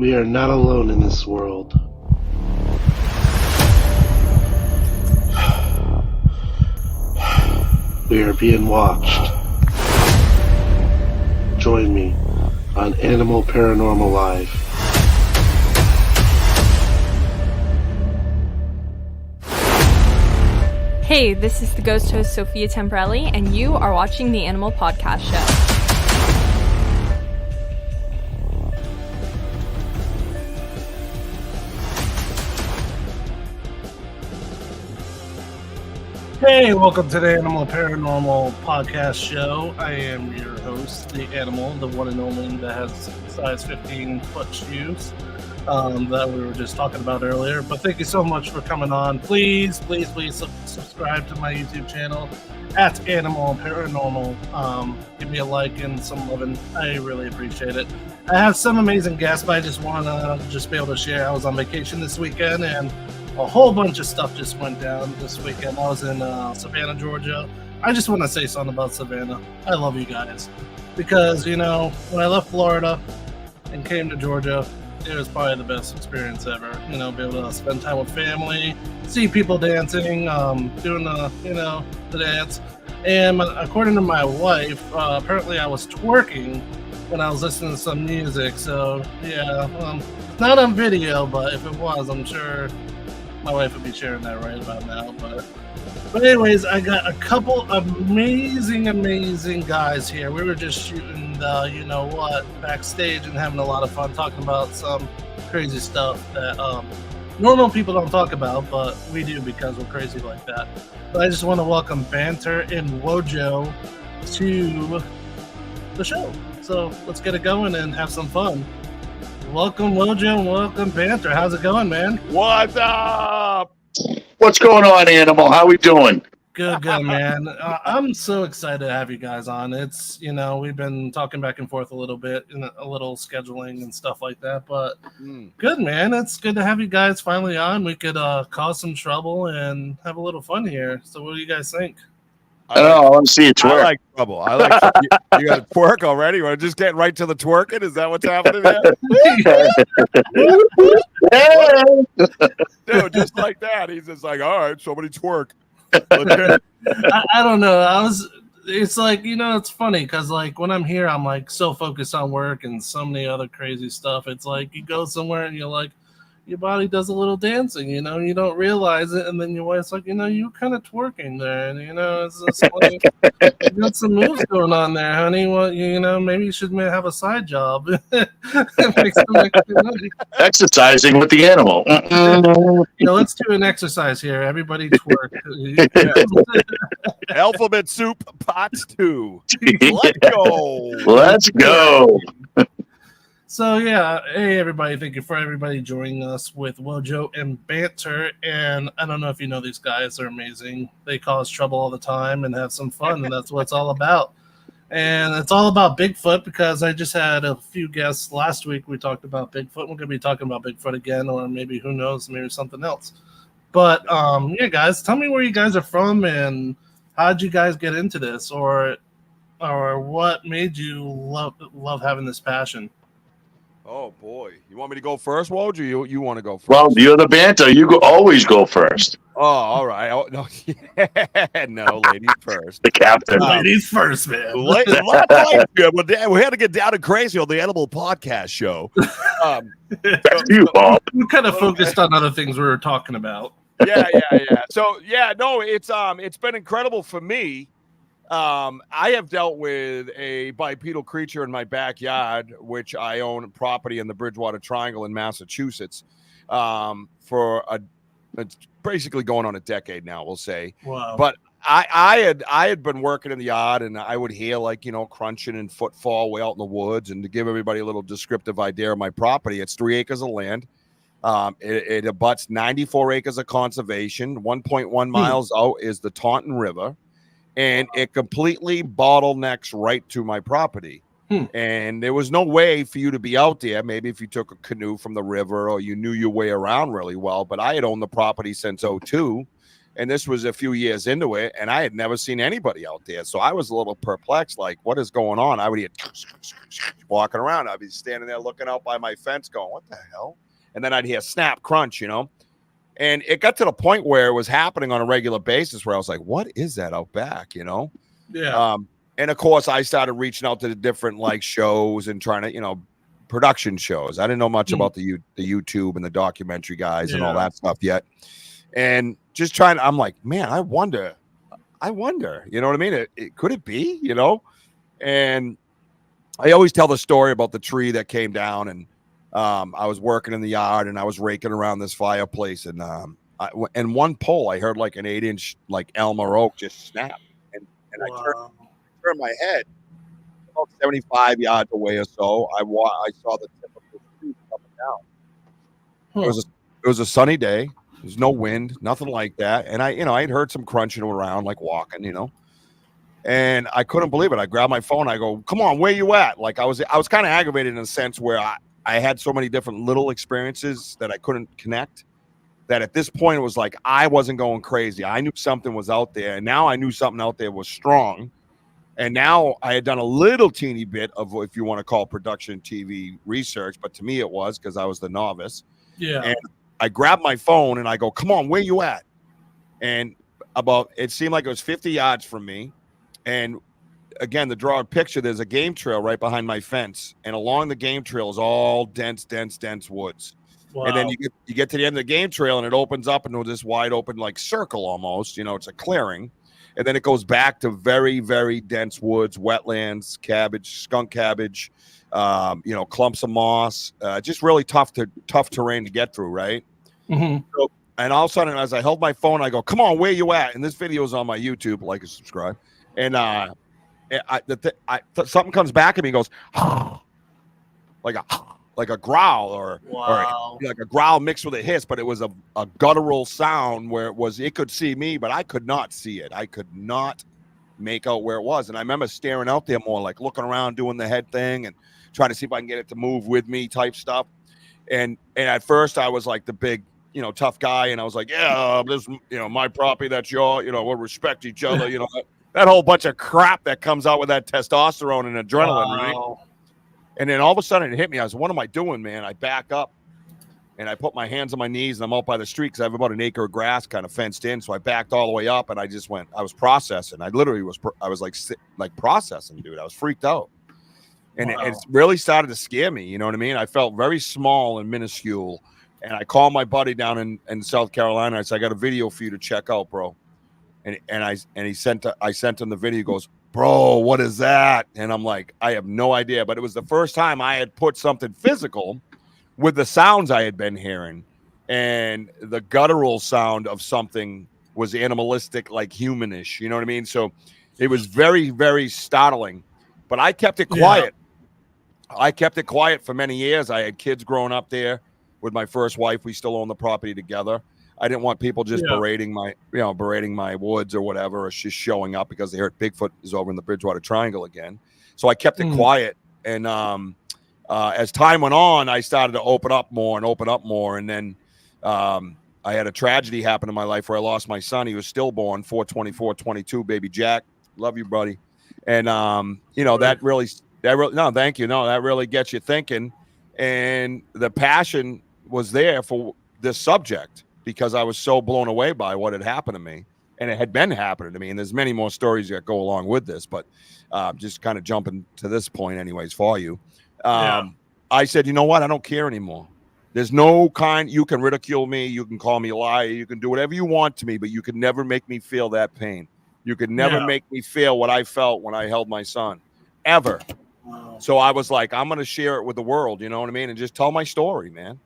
We are not alone in this world. We are being watched. Join me on Animal Paranormal Live. Hey, this is the ghost host Sophia Temprelli, and you are watching the Animal Podcast Show. Hey, welcome to the Animal Paranormal Podcast Show. I am your host, the animal, the one and only that has size 15-foot shoes that we were just talking about earlier. But thank you so much for coming on. Please subscribe to my YouTube channel at Animal Paranormal. Give me a like and some loving. I really appreciate it. I have some amazing guests, but I just want to just be able to share. I was on vacation this weekend, and a whole bunch of stuff just went down this weekend. I was in Savannah, Georgia. I just want to say something about Savannah. I love you guys. Because, you know, when I left Florida and came to Georgia, it was probably the best experience ever. You know, be able to spend time with family, see people dancing, doing the dance. And according to my wife, apparently I was twerking when I was listening to some music. So, yeah, not on video, but if it was, I'm sure my wife would be sharing that right about now. But anyways, I got a couple amazing guys here. We were just shooting the backstage and having a lot of fun talking about some crazy stuff that normal people don't talk about, but we do because we're crazy like that. But I just want to welcome Banter and Wojo to the show. So let's get it going and have some fun. Welcome, Wojo, and welcome, Banter. How's it going, man? What's up? What's going on, Animal? How we doing? Good, man. I'm so excited to have you guys on. It's, we've been talking back and forth a little bit, and a little scheduling and stuff like that, but good, man. It's good to have you guys finally on. We could cause some trouble and have a little fun here. So what do you guys think? I want to see you twerk. I like trouble. I like you got to twerk already. We're just getting right to the twerking. Is that what's happening there? Dude, just like that. He's just like, all right, somebody twerk. I don't know. It's like, it's funny because like when I'm here, I'm like so focused on work and so many other crazy stuff. It's like you go somewhere and you're like, your body does a little dancing, you don't realize it, and then your wife's like, you're kind of twerking there, and it's just like, you got some moves going on there, honey. Well, maybe you should have a side job. Make some extra money. Exercising with the animal. Mm-hmm. Let's do an exercise here. Everybody twerk. Alphabet soup pots 2. Let's go. Let's go. So yeah, hey everybody, thank you for everybody joining us with Wojo and Banter. And I don't know if you know these guys, they're amazing. They cause trouble all the time and have some fun, and that's what it's all about. And it's all about Bigfoot because I just had a few guests last week. We talked about Bigfoot. We're gonna be talking about Bigfoot again, or maybe who knows, maybe something else. But yeah, guys, tell me where you guys are from and how'd you guys get into this, or what made you love having this passion? Oh boy, you want me to go first, Woj, or you want to go first? Well, you're the Banter. You always go first. Oh, all right. No, no, ladies first. The captain. Ladies first, man. We had to get down and crazy on the Animal Podcast Show. That's you, Paul. We kind of focused on other things we were talking about. Yeah. So it's been incredible for me. I have dealt with a bipedal creature in my backyard, which I own property in the Bridgewater Triangle in Massachusetts, for it's basically going on a decade now, we'll say. Wow. But I had been working in the yard, and I would hear crunching and footfall way out in the woods. And to give everybody a little descriptive idea of my property, it's 3 acres of land. It abuts 94 acres of conservation. 1.1 miles out is the Taunton River. And it completely bottlenecks right to my property. And there was no way for you to be out there. Maybe if you took a canoe from the river or you knew your way around really well. But I had owned the property since 2002. And this was a few years into it, and I had never seen anybody out there. So I was a little perplexed, like, what is going on? I would hear walking around. I'd be standing there looking out by my fence going, what the hell? And then I'd hear snap, crunch, you know? And it got to the point where it was happening on a regular basis where I was like, what is that out back, you know? Yeah. And of course, I started reaching out to the different like shows and trying to, you know, production shows. I didn't know much about the YouTube and the documentary guys and all that stuff yet. And just trying, I'm like, man, I wonder, you know what I mean? Could it be, you know? And I always tell the story about the tree that came down, and I was working in the yard and I was raking around this fireplace, and and one pole, I heard like an 8-inch like elm or oak just snap, and I turned my head about 75 yards away or so. I saw the tip of the tree coming down. It was a sunny day. There's no wind, nothing like that. And I'd heard some crunching around, like walking, you know, and I couldn't believe it. I grabbed my phone. I go, come on, where you at? Like I was kind of aggravated in a sense where I had so many different little experiences that I couldn't connect, that at this point it was like, I wasn't going crazy. I knew something was out there, and now I knew something out there was strong. And now I had done a little teeny bit of, if you want to call production TV research, but to me it was, because I was the novice. Yeah. And I grabbed my phone and I go, come on, where you at? And it seemed like it was 50 yards from me. And again, to draw a picture, there's a game trail right behind my fence. And along the game trail is all dense woods. Wow. And then you get to the end of the game trail and it opens up into this wide open, like circle almost, you know, it's a clearing. And then it goes back to very, very dense woods, wetlands, cabbage, skunk cabbage, you know, clumps of moss, just really tough terrain to get through, right? Mm-hmm. So, and all of a sudden, as I held my phone, I go, come on, where you at? And this video is on my YouTube, like and subscribe. And something comes back at me and goes, like a growl or like a growl mixed with a hiss, but it was a guttural sound where it could see me, but I could not see it. I could not make out where it was. And I remember staring out there more, like looking around, doing the head thing and trying to see if I can get it to move with me type stuff. And at first I was like the big, you know, tough guy. And I was like, yeah, this, you know, my property, that's your, you know, we'll respect each other. You know, that whole bunch of crap that comes out with that testosterone and adrenaline, right? And then all of a sudden it hit me. I was, what am I doing, man? I back up and I put my hands on my knees and I'm out by the street because I have about an acre of grass kind of fenced in. So I backed all the way up and I just went, I was processing. I was like processing, dude. I was freaked out. And it really started to scare me. You know what I mean? I felt very small and minuscule. And I called my buddy down in South Carolina. I said, I got a video for you to check out, bro. I sent him the video. He goes, bro, what is that? And I'm like, I have no idea. But it was the first time I had put something physical with the sounds I had been hearing. And the guttural sound of something was animalistic, like humanish. You know what I mean? So it was very, very startling. But I kept it quiet. Yeah. I kept it quiet for many years. I had kids growing up there with my first wife. We still own the property together. I didn't want people just berating my woods or whatever, or just showing up because they heard Bigfoot is over in the Bridgewater Triangle again. So I kept it quiet. And as time went on, I started to open up more. And then I had a tragedy happen in my life where I lost my son. He was stillborn, 4/24/22, baby Jack. Love you, buddy. And you know, that really no, thank you. No, that really gets you thinking. And the passion was there for this subject, because I was so blown away by what had happened to me, and it had been happening to me. And there's many more stories that go along with this, but just kind of jumping to this point anyways for you. I said, you know what? I don't care anymore. There's no you can ridicule me. You can call me a liar. You can do whatever you want to me, but you can never make me feel that pain. You could never make me feel what I felt when I held my son, ever. Wow. So I was like, I'm going to share it with the world. You know what I mean? And just tell my story, man.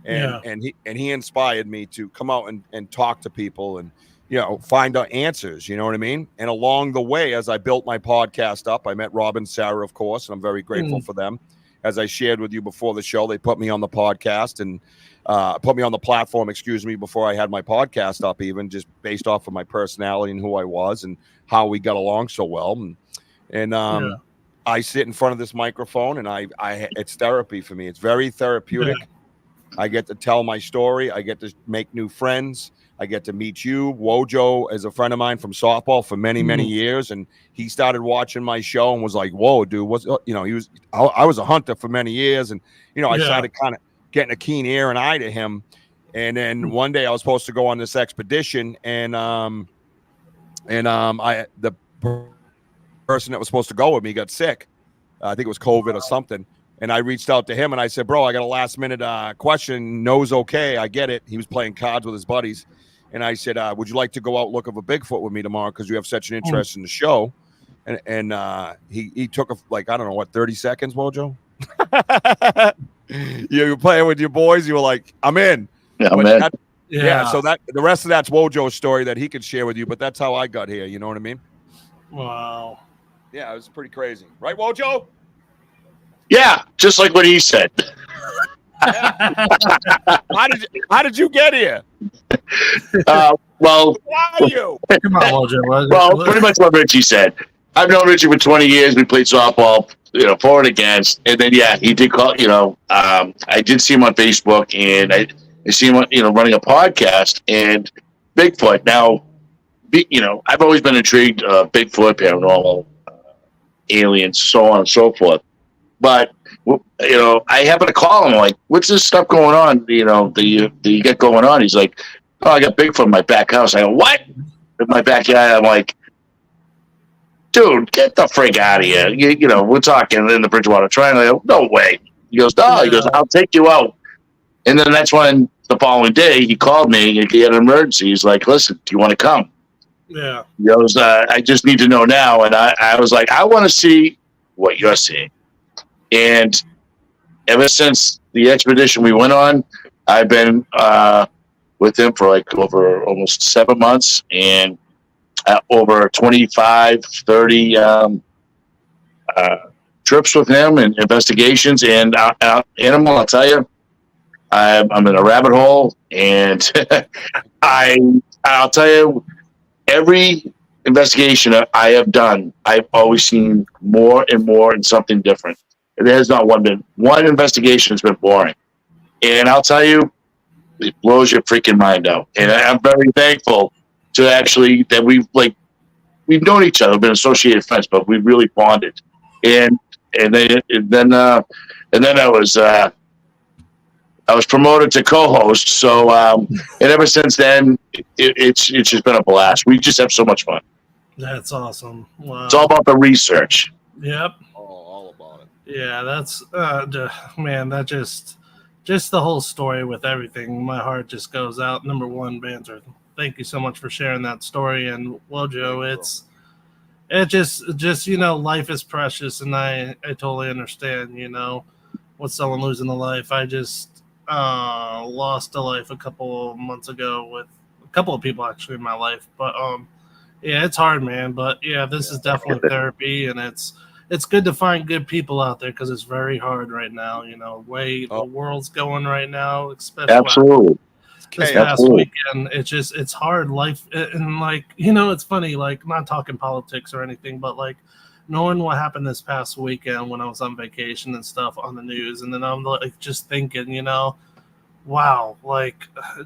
And he inspired me to come out and talk to people and, you know, find out answers, you know what I mean? And along the way, as I built my podcast up, I met Rob and Sarah, of course, and I'm very grateful for them. As I shared with you before the show, they put me on the podcast and put me on the platform, before I had my podcast up, even just based off of my personality and who I was and how we got along so well. And I sit in front of this microphone and I it's therapy for me. It's very therapeutic. I get to tell my story. I get to make new friends. I get to meet you. Wojo is a friend of mine from softball for many, many years. And he started watching my show and was like, whoa, dude, I was a hunter for many years. And, I started kind of getting a keen ear and eye to him. And then one day I was supposed to go on this expedition and the person that was supposed to go with me got sick. I think it was COVID or something. And I reached out to him and I said, bro, I got a last minute question. No's okay. I get it. He was playing cards with his buddies. And I said, would you like to go out look for Bigfoot with me tomorrow? Because you have such an interest in the show. And he took 30 seconds, Wojo? You were playing with your boys. You were like, I'm in. Yeah, I'm in. So that the rest of that's Wojo's story that he could share with you. But that's how I got here. You know what I mean? Wow. Yeah, it was pretty crazy. Right, Wojo? Yeah, just like what he said. How did you get here? Well, Why are you? Come on, Wojo. well, pretty much what Richie said. I've known Richie for 20 yees. We played softball, for and against. And then, he did call, I did see him on Facebook and I see him, running a podcast and Bigfoot. Now, I've always been intrigued, Bigfoot, paranormal, aliens, so on and so forth. But, I happen to call him like, what's this stuff going on? Do you get going on? He's like, oh, I got Bigfoot in my back house. I go, what? In my backyard? I'm like, dude, get the freak out of here. We're talking in the Bridgewater Triangle. I go, no way. He goes, no. He goes, I'll take you out. And then that's when the following day he called me and he had an emergency. He's like, listen, do you want to come? Yeah. He goes, I just need to know now. And I was like, I want to see what you're seeing. And ever since the expedition we went on, I've been with him for like over almost 7 months and over 25, 30 trips with him and investigations. And Animal, I'll tell you, I'm in a rabbit hole. And I'll tell you, every investigation I have done, I've always seen more and more and something different. There has not one investigation has been boring. And I'll tell you, it blows your freaking mind out. And I'm very thankful to actually that we've known each other, been associated friends, but we really bonded. And then I was promoted to co-host. So and ever since then, it's just been a blast. We just have so much fun. That's awesome. Wow. It's all about the research. Yep. All about it. Yeah, that's man. That just the whole story with everything. My heart just goes out. Number one, Banter, thank you so much for sharing that story. And Wojo, it just life is precious, and I totally understand. With someone losing a life. I just lost a life a couple of months ago with a couple of people actually in my life. But yeah, it's hard, man. But yeah, this is definitely therapy, and it's good to find good people out there because it's very hard right now. The way the world's going right now, especially absolutely. This past weekend, it's hard life, and it's funny, not talking politics or anything, but knowing what happened this past weekend when I was on vacation and stuff on the news, and then I'm just thinking, wow,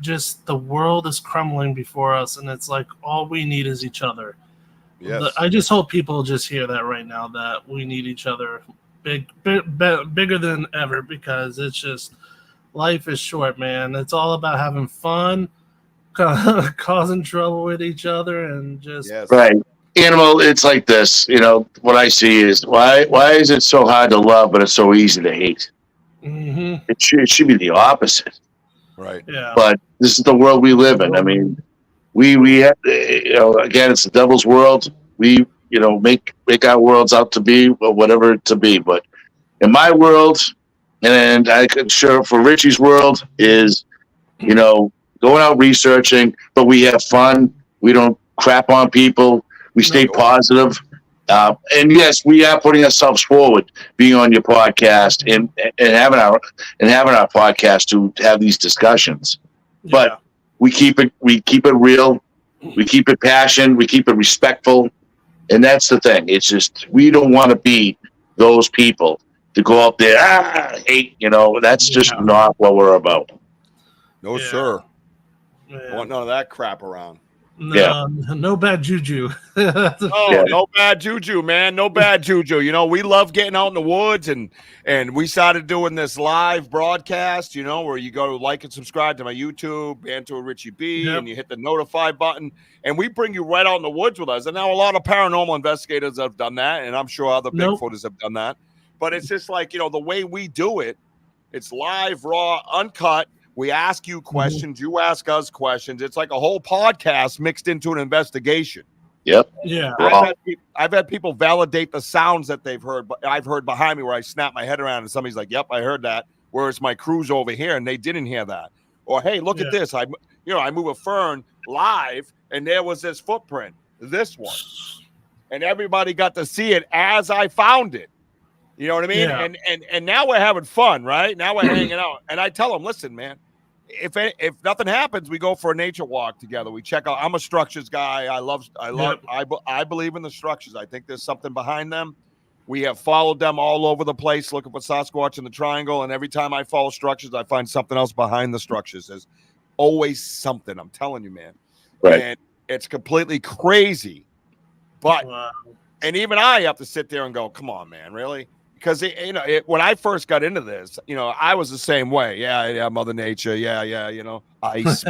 just the world is crumbling before us, and it's all we need is each other. Yes. I just hope people just hear that right now, that we need each other bigger than ever, because it's just life is short, man. It's all about having fun, causing trouble with each other, and just right. Animal, it's like this. What I see is why is it so hard to love, but it's so easy to hate? Mm-hmm. It should be the opposite. Right. Yeah. But this is the world we live in. I mean, we have, again, it's the devil's world. We make our worlds out to be whatever to be. But in my world, and I could sure for Richie's world is, going out researching, but we have fun. We don't crap on people. We stay positive. And yes, we are putting ourselves forward, being on your podcast and having our podcast to have these discussions. Yeah. But we keep it real, we keep it passion, we keep it respectful, and that's the thing. It's just we don't want to be those people to go out there hate. That's just not what we're about. No, Yeah. sir. Yeah. I want none of that crap around. No, no bad juju. Oh, Yeah. no bad juju, man. No bad juju. You know, we love getting out in the woods, and we started doing this live broadcast, you know, where you go to like and subscribe to my YouTube, Banter with Richie B, Yep. and you hit the notify button, and we bring you right out in the woods with us. And now a lot of paranormal investigators have done that, and I'm sure other Nope. Bigfooters have done that. But it's just like, you know, the way we do it, it's live, raw, uncut. We ask you questions, you ask us questions. It's like a whole podcast mixed into an investigation. Yep. Yeah. Wow. I've had people validate the sounds that they've heard, but I've heard behind me where I snap my head around and somebody's like, "Yep, I heard that." Whereas my crew's over here and they didn't hear that. Or, "Hey, look at this! I move a fern live, and there was this footprint, this one, and everybody got to see it as I found it." You know what I mean? Yeah. And now we're having fun, right? Now we're hanging out, and I tell them, "Listen, man. If nothing happens, we go for a nature walk together. We check out. I'm a structures guy. I believe in the structures. I think there's something behind them. We have followed them all over the place, looking for Sasquatch in the triangle. And every time I follow structures, I find something else behind the structures. There's always something. I'm telling you, man. Right. And it's completely crazy. But Wow. and even I have to sit there and go, "Come on, man, really?" Because when I first got into this, you know, I was the same way. Yeah, Mother Nature. Yeah, you know, ice,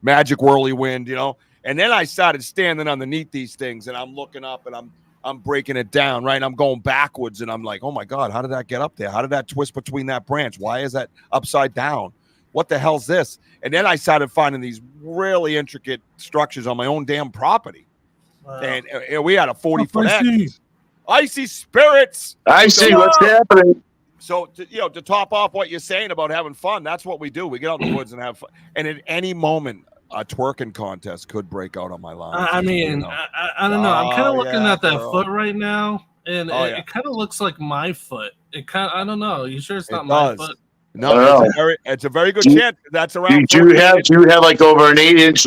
magic whirlwind, you know. And then I started standing underneath these things, and I'm looking up, and I'm breaking it down, right? And I'm going backwards, and I'm like, "Oh my God, how did that get up there? How did that twist between that branch? Why is that upside down? What the hell's this?" And then I started finding these really intricate structures on my own damn property, Wow. and we had a 40-foot Icy. X. Icy spirits. I see what's happening. So, to top off what you're saying about having fun, that's what we do. We get out in the woods and have fun. And at any moment, a twerking contest could break out on my lawn. I mean, know. I don't know. I'm kind of Oh, looking yeah, at that bro. foot right now, and Oh, it, yeah. it kind of looks like my foot. It kind I don't know. You sure it's It not my does. foot? No, I don't it's a very good Do you- chance. That's around. Do you have like over an 8-inch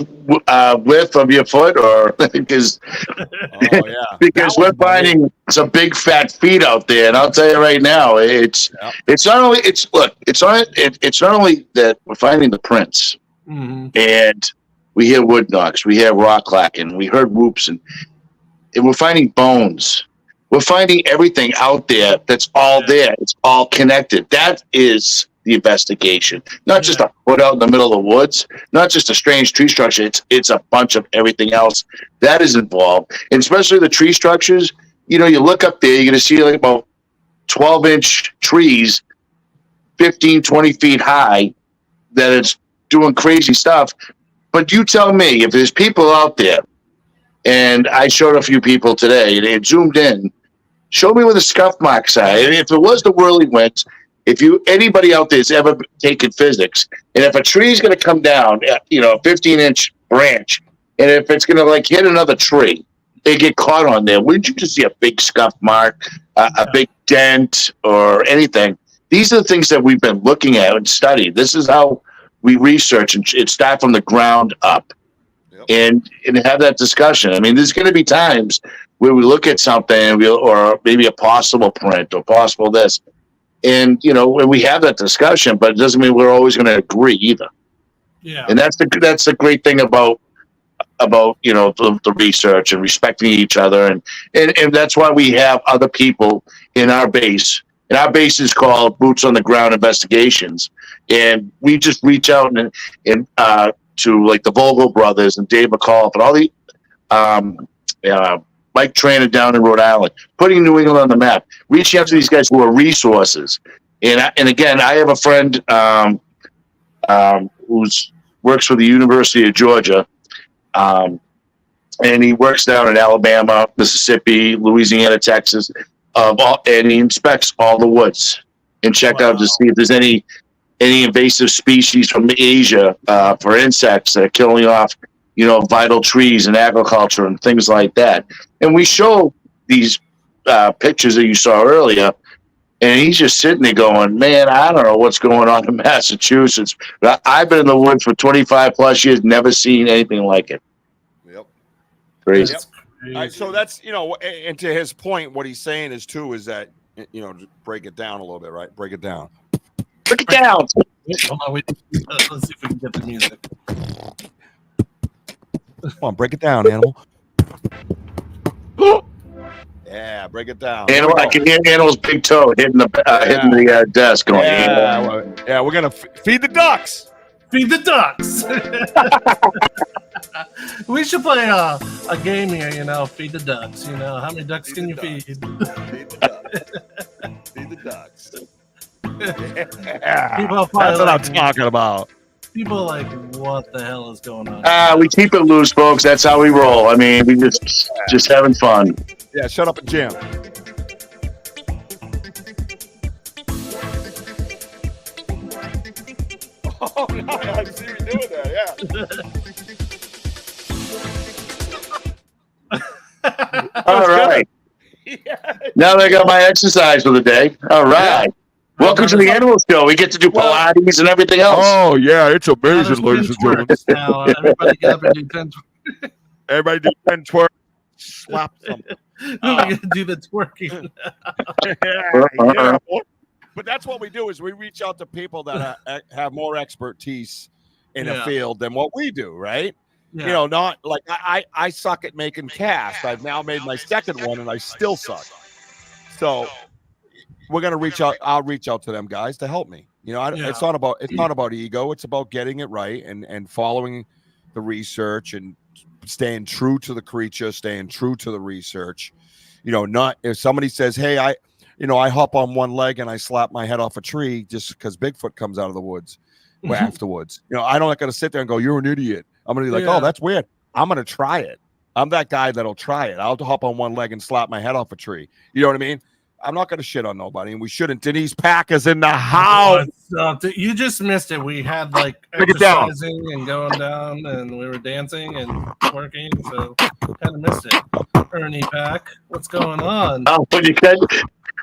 width of your foot, or because Oh yeah. because That we're one's my name. finding some big fat feet out there, and I'll tell you right now, it's not only it's not only that we're finding the prints, Mm-hmm. and we hear wood knocks, we hear rock clacking, we heard whoops, and we're finding bones. We're finding everything out there that's all there. It's all connected. That is the investigation. Not just a foot out in the middle of the woods, not just a strange tree structure. It's a bunch of everything else that is involved. And especially the tree structures, you know, you look up there, you're going to see like about 12-inch trees, 15, 20 feet high, that it's doing crazy stuff. But you tell me, if there's people out there, and I showed a few people today, they had zoomed in, show me where the scuff marks are. And if it was the whirlwind, anybody out there has ever taken physics, and if a tree is going to come down, you know, a 15-inch branch, and if it's going to like hit another tree, they get caught on there. Wouldn't you just see a big scuff mark, a big dent, or anything? These are the things that we've been looking at and studied. This is how we research and start from the ground up. And have that discussion. I mean, there's going to be times where we look at something, or maybe a possible print, or possible this, and you know, when we have that discussion, but it doesn't mean we're always going to agree either. Yeah. And that's the great thing about you know, the research and respecting each other, and that's why we have other people in our base. And our base is called Boots on the Ground Investigations, and we just reach out and to like the Vogel brothers and Dave McCall and all the Mike Trainer down in Rhode Island, putting New England on the map, reaching out to these guys who are resources. And again, I have a friend who's works for the University of Georgia, and he works down in Alabama, Mississippi, Louisiana, Texas, and he inspects all the woods and check out to see if there's any invasive species from Asia for insects that are killing off, you know, vital trees and agriculture and things like that. And we show these pictures that you saw earlier, and he's just sitting there going, "Man, I don't know what's going on in Massachusetts. But I've been in the woods for 25 plus years, never seen anything like it." Yep. Crazy. Yep. So that's, you know, and to his point, what he's saying is that, you know, break it down a little bit, right? Break it down. Break it down. Wait, hold on, wait. Let's see if we can get the music. Come on, break it down, animal. Yeah, break it down. Animal, I can hear Animal's big toe hitting the desk. Going, Yeah, we're gonna feed the ducks. Feed the ducks. We should play a game here. Feed the ducks. How many ducks can you feed? Feed the ducks. Feed the ducks. Yeah, People that's what like, I'm talking about. People are like, what the hell is going on? we keep it loose, folks. That's how we roll. I mean, we just having fun. Yeah, shut up and jam. Oh, no, I see you doing that, yeah. All right. Yeah. Now that I got my exercise for the day. All right. Welcome to the Animal Show. We get to do Pilates and everything else. Oh, yeah, it's amazing, ladies and gentlemen. Now, everybody get up and do 10 Everybody do 10 twerk. Slap something. We're going to do the twerking. Yeah. But that's what we do is we reach out to people that have more expertise in a field than what we do, right? Yeah. Not like I suck at making casts. I've now made my second one and I still suck. So we're gonna reach out. I'll reach out to them guys to help me. It's not about ego. It's about getting it right and following the research and staying true to the creature, staying true to the research. Not if somebody says, "Hey, I hop on one leg and I slap my head off a tree just because Bigfoot comes out of the woods." Afterwards, I'm not gonna sit there and go, "You're an idiot." I'm gonna be like, "Oh, that's weird." I'm gonna try it. I'm that guy that'll try it. I'll hop on one leg and slap my head off a tree. You know what I mean? I'm not going to shit on nobody, and we shouldn't. Denise Packer's in the house. You just missed it. We had Break it down. exercising and going down, and we were dancing and working, so kind of missed it. Ernie Pack, what's going on? Oh, what do you got?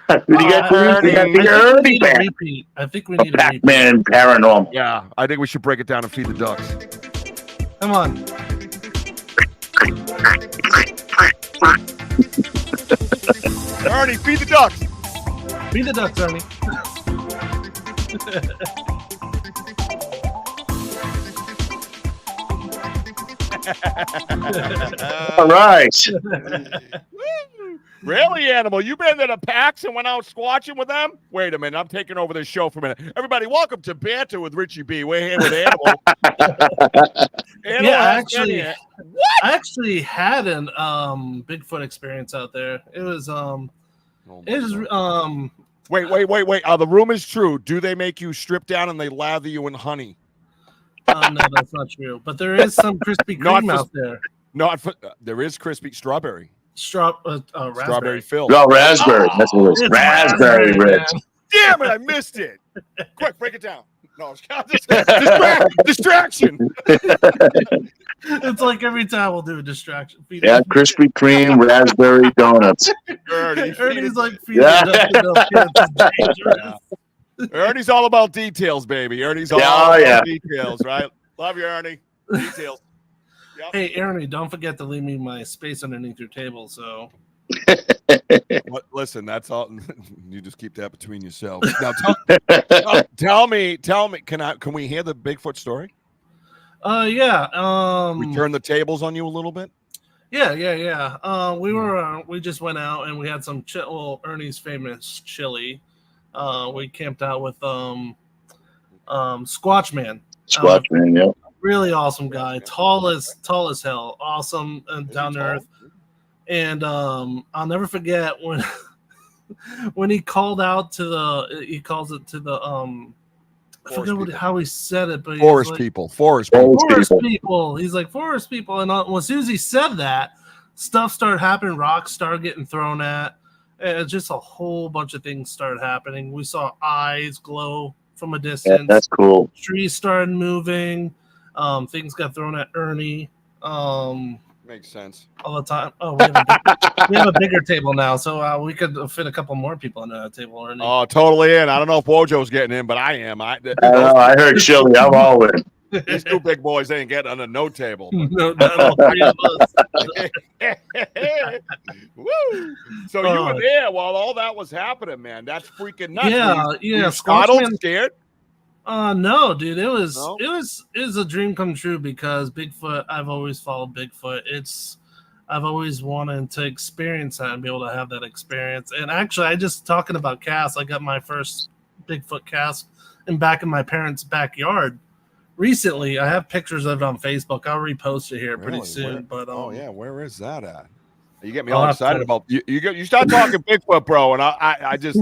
Ernie Pack. Repeat. I think we need a repeat. Pac-Man Paranormal. Yeah, I think we should break it down and feed the ducks. Come on. Ernie, feed the ducks. Feed the ducks, Ernie. All right. Really, Animal? You been to the PAX and went out squatching with them? Wait a minute. I'm taking over this show for a minute. Everybody, welcome to Banter with Richie B. We're here with Animal. I actually had an Bigfoot experience out there. It was Wait. Are the rumors true? Do they make you strip down and they lather you in honey? No, that's not true. But there is some Krispy Kreme out there. There is crispy strawberry. Raspberry filled. No, raspberry. That's what it is. Raspberry, Rich. Damn it, I missed it. Quick, break it down. No, distraction. It's like every time we'll do a distraction. Yeah, Krispy Kreme, raspberry donuts. Ernie's like, dangerous. Ernie's all about details, baby. Ernie's all about details, right? Love you, Ernie. Details. Yep. Hey, Ernie, don't forget to leave me my space underneath your table. So, listen, that's all. You just keep that between yourselves. Now, tell me. Can we hear the Bigfoot story? Yeah. We turn the tables on you a little bit. Yeah. We just went out and we had some Ernie's famous chili. We camped out with Squatchman. Squatchman, yeah. Really awesome guy, tall as hell, awesome and down to earth. And I'll never forget when he called out to the I forget how he said it, but forest people. He's like forest people, and as soon as he said that, stuff started happening. Rocks started getting thrown at. And just a whole bunch of things started happening. We saw eyes glow from a distance. Yeah, that's cool. Trees started moving. Things got thrown at Ernie. Makes sense. All the time. Oh, we have a bigger table now, so we could fit a couple more people on that table. Ernie. Oh, totally in. I don't know if Wojo's getting in, but I am. I heard Chili. I'm all in. These two big boys ain't getting on no table. No, all three of us. Woo! So you were there while all that was happening, man. That's freaking nuts. Yeah. Startled, scared? No, dude. It was No? it was a dream come true because Bigfoot. I've always followed Bigfoot. I've always wanted to experience that and be able to have that experience. And actually, I just talking about casts. I got my first Bigfoot cast back in my parents' backyard recently. I have pictures of it on Facebook. I'll repost it here pretty Really? soon. Where- But oh yeah, where is that at? You get me I'll all have excited to- about you start talking Bigfoot, bro, and I just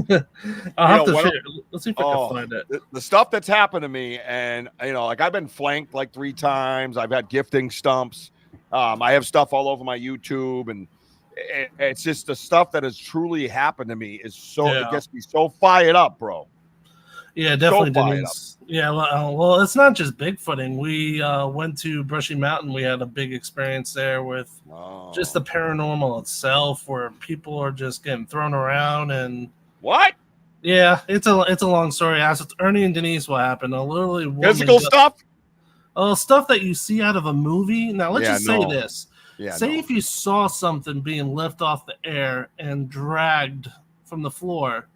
I'll have know, to. Let's see if I oh, can find it. the stuff that's happened to me, and like I've been flanked like 3 times. I've had gifting stumps. I have stuff all over my YouTube, and it's just the stuff that has truly happened to me is so Yeah. it gets me so fired up, bro. Yeah, definitely, So fired Denise. Yeah, well, it's not just Bigfooting. We went to Brushy Mountain. We had a big experience there with just the paranormal itself, where people are just getting thrown around. And what? yeah, it's a long story. I asked Ernie and Denise what happened. Literally, Physical stuff? stuff that you see out of a movie. Now, let's Yeah, just say no. this. Yeah. Say no. if you saw something being lifted off the air and dragged from the floor,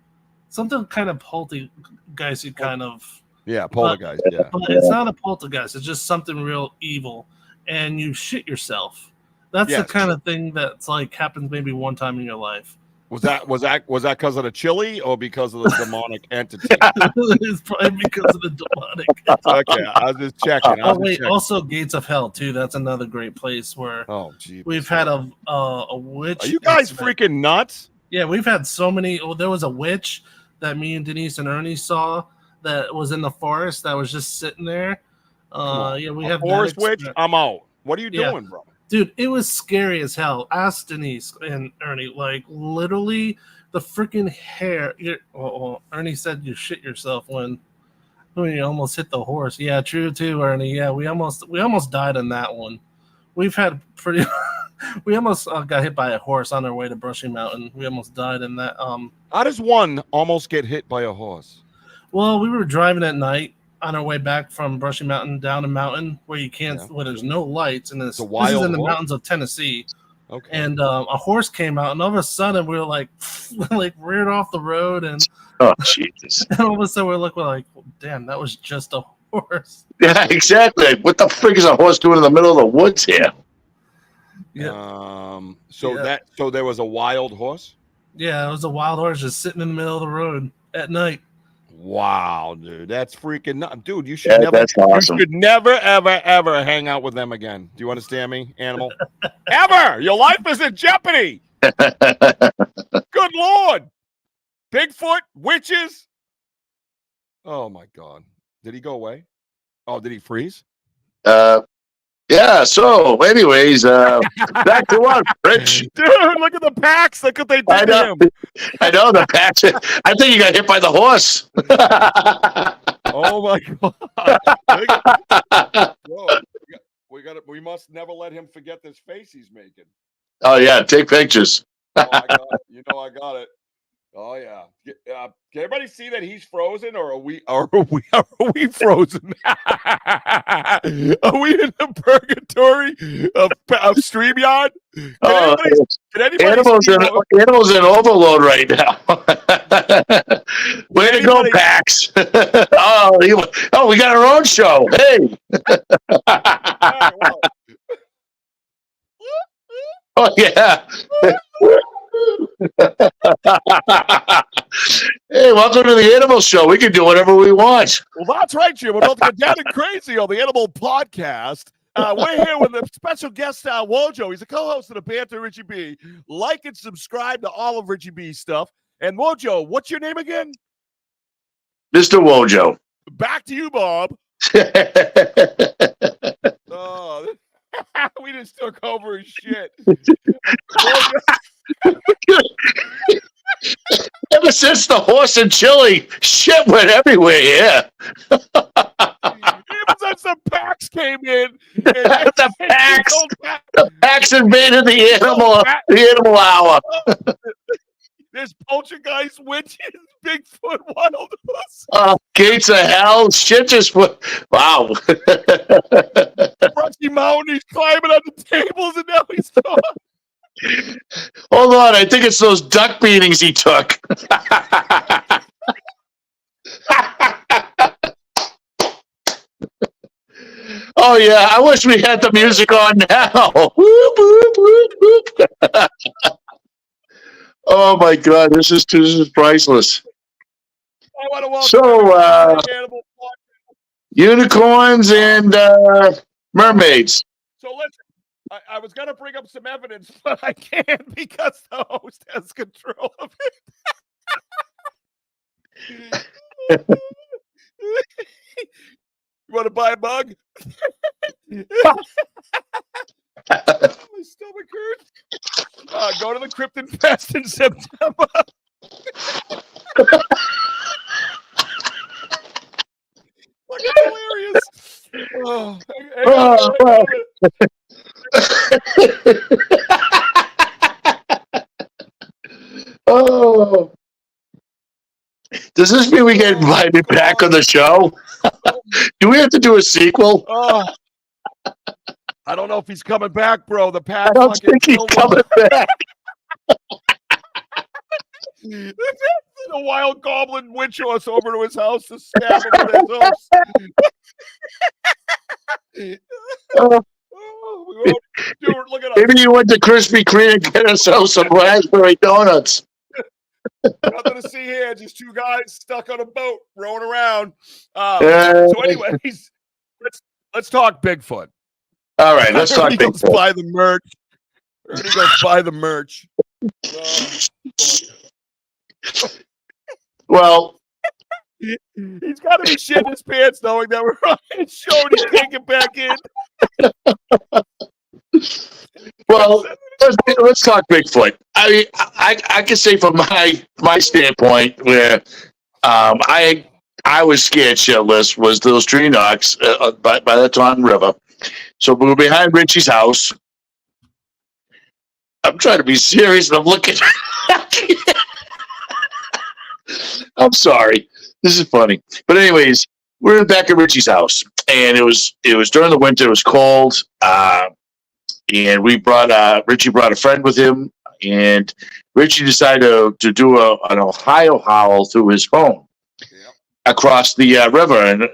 something kind of poltergeisty kind of, Yeah, poltergeist. Yeah. but it's not a poltergeist. It's just something real evil, and you shit yourself. That's Yes. the kind of thing that's like happens maybe one time in your life. Was that because of the chili or because of the demonic entity? It's probably because of the demonic. Okay, I was just checking. Oh wait, also Gates of Hell too. That's another great place where Oh, gee. we've had a witch. Are you guys incident. freaking nuts? Yeah, we've had so many. Well, there was a witch that me and Denise and Ernie saw that was in the forest that was just sitting there. Yeah, we have that Forest witch. experience. I'm out. What are you Yeah. doing, bro? Dude, it was scary as hell. Ask Denise and Ernie. Like literally, the freaking hair. Ernie said you shit yourself when you almost hit the horse. Yeah, true too, Ernie. Yeah, we almost died on that one. We've had pretty. We almost got hit by a horse on our way to Brushy Mountain. We almost died in that. How does one almost get hit by a horse? Well, we were driving at night on our way back from Brushy Mountain down a mountain where you can't, where there's no lights, and this is wild in the horse? mountains of Tennessee. Okay. And a horse came out, and all of a sudden we were like, like reared off the road, and Oh, Jesus. all of a sudden we're like, damn, that was just a horse. Yeah, exactly. What the frick is a horse doing in the middle of the woods here? Yeah. So there was a wild horse? Yeah, it was a wild horse just sitting in the middle of the road at night. Wow, dude, that's freaking nuts. Dude, you should Yeah, never that's awesome. you should never, ever, ever hang out with them again. Do you understand me, animal? Ever! Your life is in jeopardy. Good Lord. Bigfoot, witches. Oh my God. Did he go away? Oh, did he freeze? Yeah, so anyways, back to what, Rich? Dude, look at the packs. Look what they I did to know, him. I know the patch. I think you got hit by the horse. Oh my God. Whoa, we must never let him forget this face he's making. Oh yeah, take pictures. Oh, I got it. You know I got it. Oh yeah. Can everybody see that he's frozen, or are we frozen? Are we in the purgatory of StreamYard? Oh, Can anybody animals see in animals in overload right now. Way to go, anybody- Pax! Oh, we got our own show. Hey. Hey, well, Oh yeah. Hey, welcome to the Animal Show. We can do whatever we want. well, that's right, Jim. We're about to get down and crazy on the Animal Podcast. We're here with a special guest, Wojo. He's a co-host of the Banter Richie B. Like and subscribe to all of Richie B's stuff. And Wojo, what's your name again? Mr. Wojo. Back to you, Bob. Oh, we just took over his shit. Ever since the horse and chili, shit went everywhere, yeah. Even since the Pax came in. The Pax invaded the animal hour. There's poltergeist, witches, Bigfoot, wild horse, Gates of hell, shit just went, wow. Brushy Mountain. He's climbing on the tables, and now he's gone. Hold on, I think it's those duck beatings he took. Oh yeah, I wish we had the music on now. Whoop, whoop, whoop, whoop. Oh my God, this is priceless. I want to welcome So, everybody to the Animal Podcast. unicorns and mermaids. So listen, I was gonna bring up some evidence, but I can't because the host has control of it. You want to buy a mug? My stomach hurts. Go to the Krypton Fest in September. Look, hilarious. Oh, Oh. Does this mean we get invited back on the show? Do we have to do a sequel? oh. I don't know if he's coming back, bro. The I past don't think he's coming back. The wild goblin witch horse over to his house to stab him with his horse. Oh, Oh, we won't do it. Look at us. maybe you went to Krispy Kreme and get ourselves some raspberry donuts. Nothing to see here. Just two guys stuck on a boat rowing around. Uh, So, anyways, let's talk Bigfoot. All right, let's talk Everybody goes Bigfoot. buy the merch. Everybody goes buy the merch. Well, He's got to be shitting his pants knowing that we're on his show and he's can't get back in. well, let's talk Bigfoot. I mean, I can say from my standpoint where I was scared shitless was those tree knocks by the Taunton River. So we were behind Richie's house. I'm trying to be serious, and I'm looking. I'm sorry. This is funny, but anyways, we're back at Richie's house, and it was during the winter. It was cold, and we brought Richie brought a friend with him, and Richie decided to do an Ohio howl through his phone across the river, and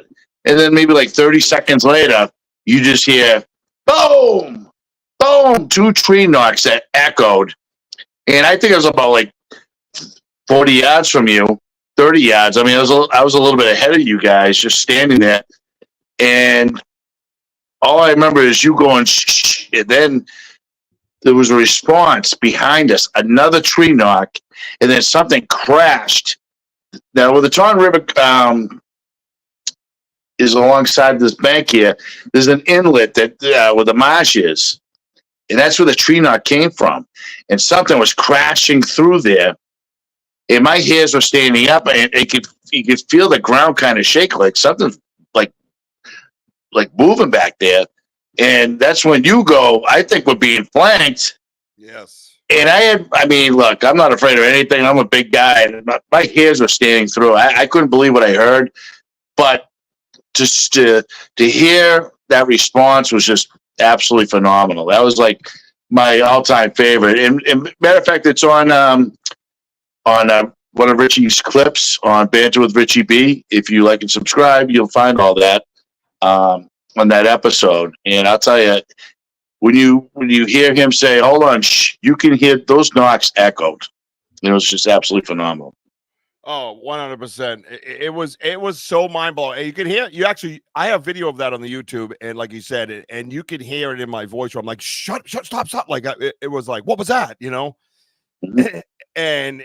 then maybe like 30 seconds later, you just hear boom, boom, two tree knocks that echoed, and I think it was about like 40 yards from you. 30 yards. I mean, I was a little bit ahead of you guys, just standing there, and all I remember is you going shh, and then there was a response behind us, another tree knock, and then something crashed. Now, where the Taunton River is alongside this bank here, there's an inlet that where the marsh is, and that's where the tree knock came from, and something was crashing through there. And my hairs were standing up, and you could feel the ground kind of shake, like something like moving back there. And that's when you go, I think we're being flanked. Yes. And I mean, look, I'm not afraid of anything. I'm a big guy, and my hairs were standing through. I couldn't believe what I heard, but just to hear that response was just absolutely phenomenal. That was like my all-time favorite. And matter of fact, it's on one of Richie's clips on Banter with Richie B. If you like and subscribe, you'll find all that on that episode. And I'll tell you, when you hear him say, "Hold on, shh," you can hear those knocks echoed. It was just absolutely phenomenal. Oh, 100%. It was so mind blowing. You can hear I have video of that on the YouTube, and like you said, and you can hear it in my voice where I'm like, shut, stop. Like it was like, what was that? You know? Mm-hmm. And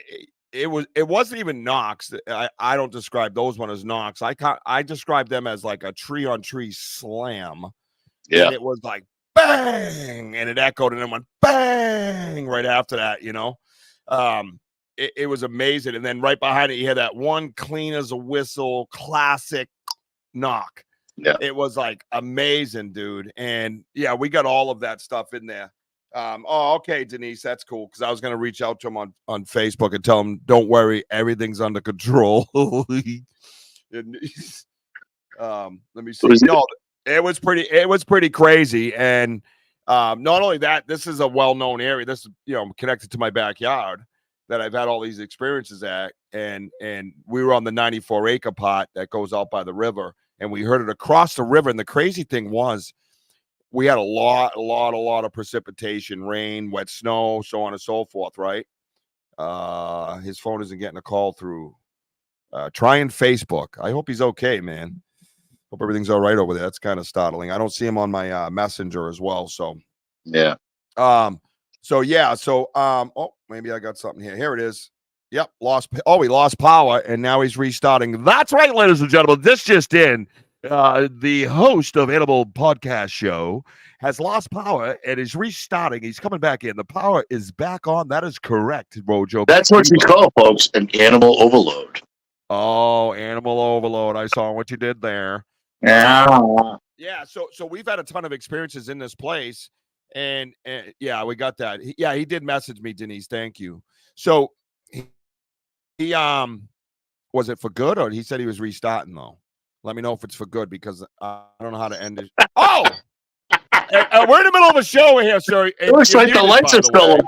it wasn't even knocks. I don't describe those one as knocks. I describe them as like a tree on tree slam. Yeah. And it was like bang, and it echoed, and then went bang right after that, you know. It was amazing. And then right behind it, you had that one clean as a whistle classic knock. Yeah. It was like amazing, dude. And yeah, we got all of that stuff in there. Okay, Denise, that's cool. Because I was gonna reach out to him on Facebook and tell him, don't worry, everything's under control. Let me see. No, it was pretty crazy. And not only that, this is a well-known area. This is, connected to my backyard. that I've had all these experiences at, and we were on the 94-acre pot that goes out by the river, and we heard it across the river. And the crazy thing was, we had a lot of precipitation, rain, wet snow, so on and so forth, right? His phone isn't getting a call through. Trying Facebook. I hope he's okay, man. Hope everything's all right over there. That's kind of startling. I don't see him on my messenger as well. So Yeah. oh, maybe I got something here. Here it is. Yep, he lost power, and now he's restarting. That's right, ladies and gentlemen. This just in. The host of Animal Podcast Show has lost power and is restarting. He's coming back in. The power is back on. That is correct, Rojo. That's what you call, folks, an animal overload. Oh, animal overload. I saw what you did there. Yeah. Yeah, so we've had a ton of experiences in this place, and yeah, we got that. He did message me, Denise. Thank you. So he was it for good, or he said he was restarting though? Let me know if it's for good, because I don't know how to end it. Oh, we're in the middle of a show here, sir. It looks like the lights are still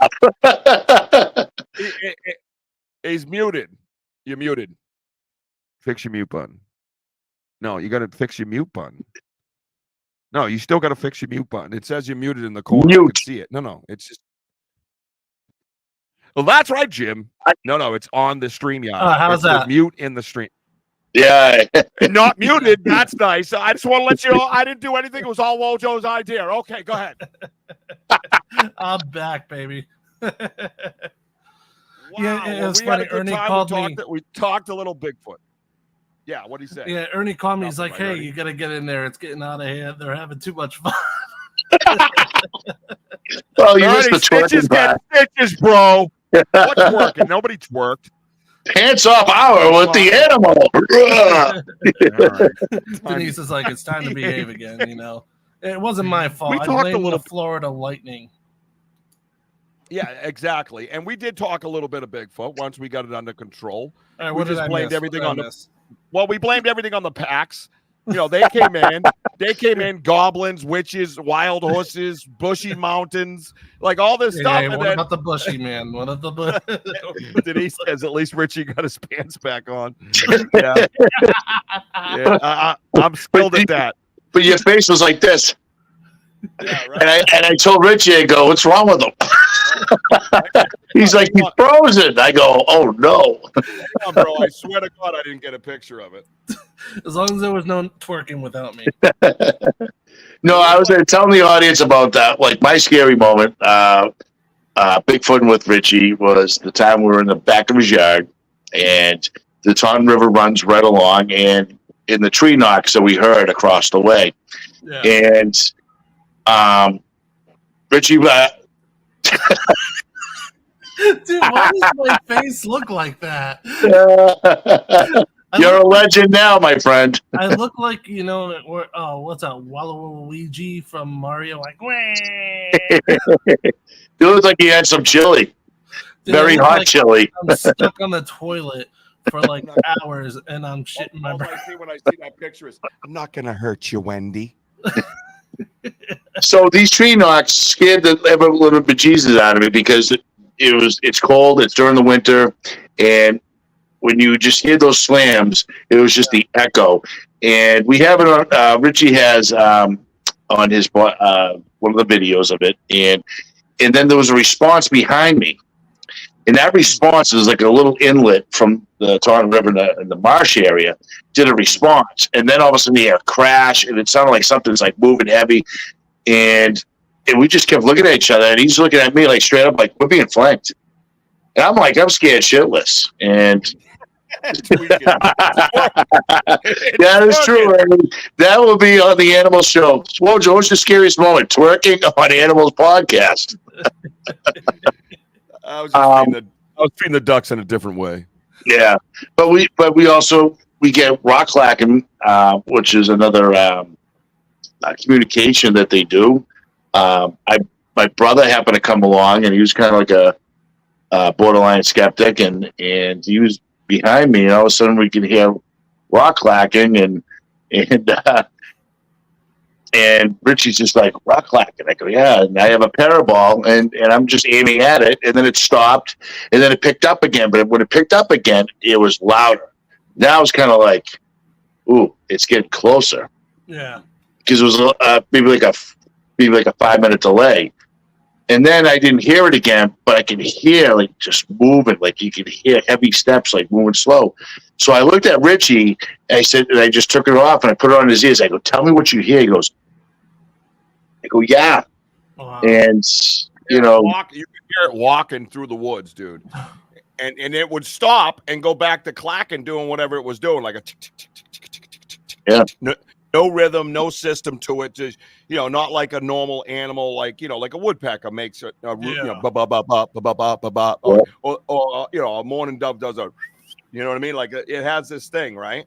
up. He's muted. You're muted. Fix your mute button. No, you got to fix your mute button. No, you still got to fix your mute button. It says you're muted in the corner. Mute. You can see it. No, it's just. Well, that's right, Jim. No, it's on the StreamYard. How's that? Mute in the stream. Yeah. Not muted. That's nice. I just want to let you know I didn't do anything. It was all Wojo's idea. Okay, go ahead. I'm back, baby. Wow. Yeah, it was we had funny. a good Ernie time. called me. We talked a little Bigfoot. Yeah, what did he say? Yeah, Ernie called me. He's Nothing, like, right, "Hey, Ernie? you gotta get in there. It's getting out of hand. They're having too much fun." Oh, you Ernie, missed the stitches twerking part. get stitches, bro. What's twerking? Nobody twerked. Hands off hour with the animal. Denise is like, "It's time to behave again." You know, it wasn't my fault. We I talked a blame little the Florida lightning. Yeah, exactly. And we did talk a little bit of Bigfoot once we got it under control. All right, We what did just I blamed miss? everything What on did I the- miss? Well, we blamed everything on the packs. You know, they came in. Goblins, witches, wild horses, bushy mountains, like all this stuff. Hey, And what then about the bushy man? What about the Denise says, at least Richie got his pants back on. Yeah. I'm skilled at that. But your face was like this. Yeah, right. And I told Richie, I go, what's wrong with him? He's like, he's frozen. I go, oh no. Come on, bro. I swear to God, I didn't get a picture of it. As long as there was no twerking without me. No, I was telling the audience about that. Like my scary moment, Bigfooting with Richie, was the time we were in the back of his yard, and the Taunton River runs right along, and in the tree knocks that we heard across the way, Yeah. and Richie. Dude, why does my face look like that? You're a legend now, my friend. I look like, you know, what's that, Waluigi from Mario? Like, wah. You look like you had some chili, Dude, very I look hot like chili. I'm stuck on the toilet for like hours, and I'm shitting my All brain. I see when I see that picture is, I'm not going to hurt you, Wendy. So these tree knocks scared the ever living bejesus out of me, because it's cold, it's during the winter, and when you just hear those slams, it was just the echo. And we have it on. Richie has on his one of the videos of it, and then there was a response behind me, and that response is like a little inlet from the Taunton River in the marsh area. Did a response, and then all of a sudden you hear a crash, and it sounded like something's like moving heavy, and we just kept looking at each other, and he's looking at me like straight up, like we're being flanked, and I'm like, I'm scared shitless, and that is true. Ernie. That will be on the Animal Show. Wojo, what's the scariest moment? Twerking on Animals podcast. I was feeding the ducks in a different way. Yeah, but we also get rock clacking, which is another communication that they do. My brother happened to come along, and he was kind of like a borderline skeptic, and he was behind me, and all of a sudden we could hear rock clacking, and And Richie's just like, rock clacking. I go, yeah. And I have a paraball, and I'm just aiming at it. And then it stopped, and then it picked up again. But when it picked up again, it was louder. Now it's kind of like, ooh, it's getting closer. Yeah. Because it was maybe like a 5-minute delay. And then I didn't hear it again, but I could hear like just moving, like you could hear heavy steps, like moving slow. So I looked at Richie, and I said, and I just took it off and I put it on his ears. I go, tell me what you hear. He goes, I go, yeah. Wow. And you know, you can hear it walking through the woods, dude. And it would stop and go back to clacking, doing whatever it was doing, like a tick, tick, tick, tick, tick, tick, tick, tick, tick. Yeah. No rhythm, no system to it. Just, not like a normal animal, like like a woodpecker makes it, ba ba ba ba ba ba ba ba, or a mourning dove does a, you know what I mean? Like it has this thing, right?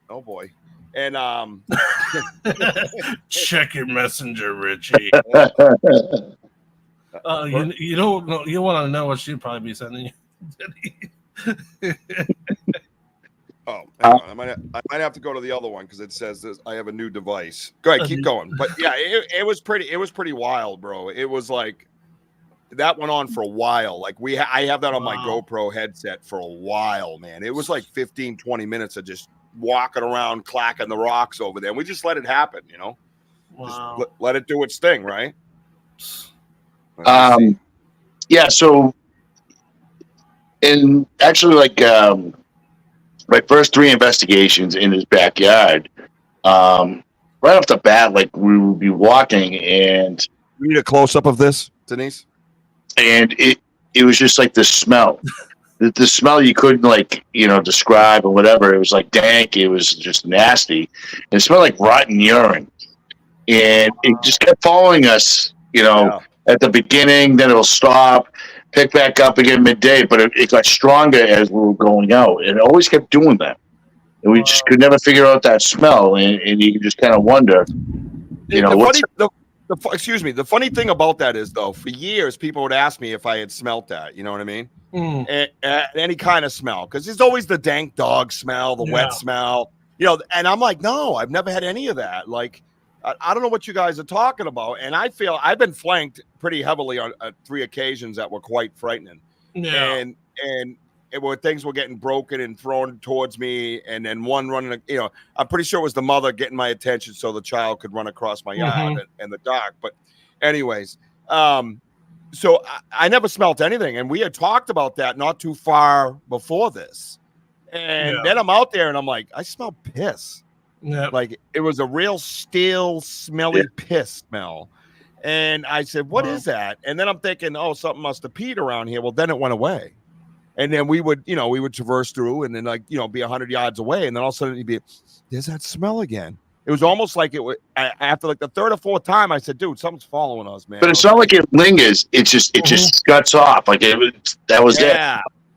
Oh boy, and check your messenger, Richie. You don't know, you want to know what she'd probably be sending you. Oh, hang on. I might have to go to the other one because it says this, I have a new device. Go ahead, keep going. But yeah, it was pretty wild, bro. It was like that went on for a while. Like I have that on my GoPro headset for a while, man. It was like 15, 20 minutes of just walking around, clacking the rocks over there. And we just let it happen, Wow. Just let it do its thing, right? Yeah. So, and actually, like, my first 3 investigations in his backyard, right off the bat, like we would be walking, and we need a close up of this, Denise. And it was just like the smell, the smell you couldn't describe or whatever. It was like dank. It was just nasty. And it smelled like rotten urine, and it just kept following us. At the beginning, then it'll stop. Pick back up again midday, but it got stronger as we were going out, and it always kept doing that. And we just could never figure out that smell, and you just kind of wonder, the funny thing about that is, though, for years people would ask me if I had smelt that. You know what I mean? Any kind of smell, because there's always the dank dog smell, the wet smell, and I'm like, no, I've never had any of that. Like, I don't know what you guys are talking about, and I feel I've been flanked pretty heavily on 3 occasions that were quite frightening. Yeah. And where things were getting broken and thrown towards me, and then one running, I'm pretty sure it was the mother getting my attention so the child could run across my yard in the dark. But anyways, so I never smelt anything, and we had talked about that not too far before this. And then I'm out there and I'm like, I smell piss. Yeah. Like it was a real stale, smelly piss smell. And I said, what is that? And then I'm thinking, oh, something must have peed around here. Well, then it went away. And then we would traverse through and then be 100 yards away. And then all of a sudden it'd be, there's that smell again. It was almost like it was after like the 3rd or 4th time. I said, dude, something's following us, man. But it's not like it lingers. It just guts off. Like that was it.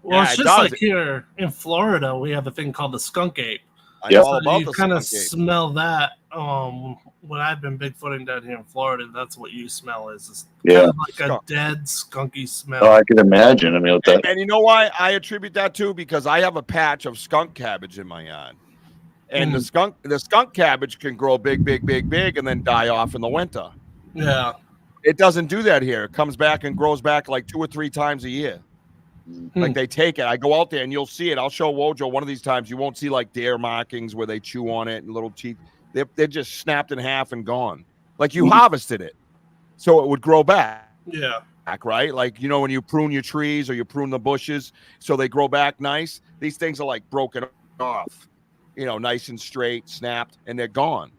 Well, it's just like here in Florida, we have a thing called the skunk ape. You kind of smell that. When I've been bigfooting down here in Florida, that's what you smell is kind of like a dead, skunky smell. Oh, I can imagine. I mean, and you know why I attribute that to? Because I have a patch of skunk cabbage in my yard, and the skunk cabbage can grow big, and then die off in the winter. Yeah, it doesn't do that here. It comes back and grows back like 2 or 3 times a year. Like they take it. I go out there and you'll see it. I'll show Wojo one of these times. You won't see like deer markings where they chew on it and little teeth. They're just snapped in half and gone. Like you harvested it, so it would grow back. Yeah. Right? Like, when you prune your trees or you prune the bushes so they grow back nice. These things are like broken off, nice and straight, snapped, and they're gone.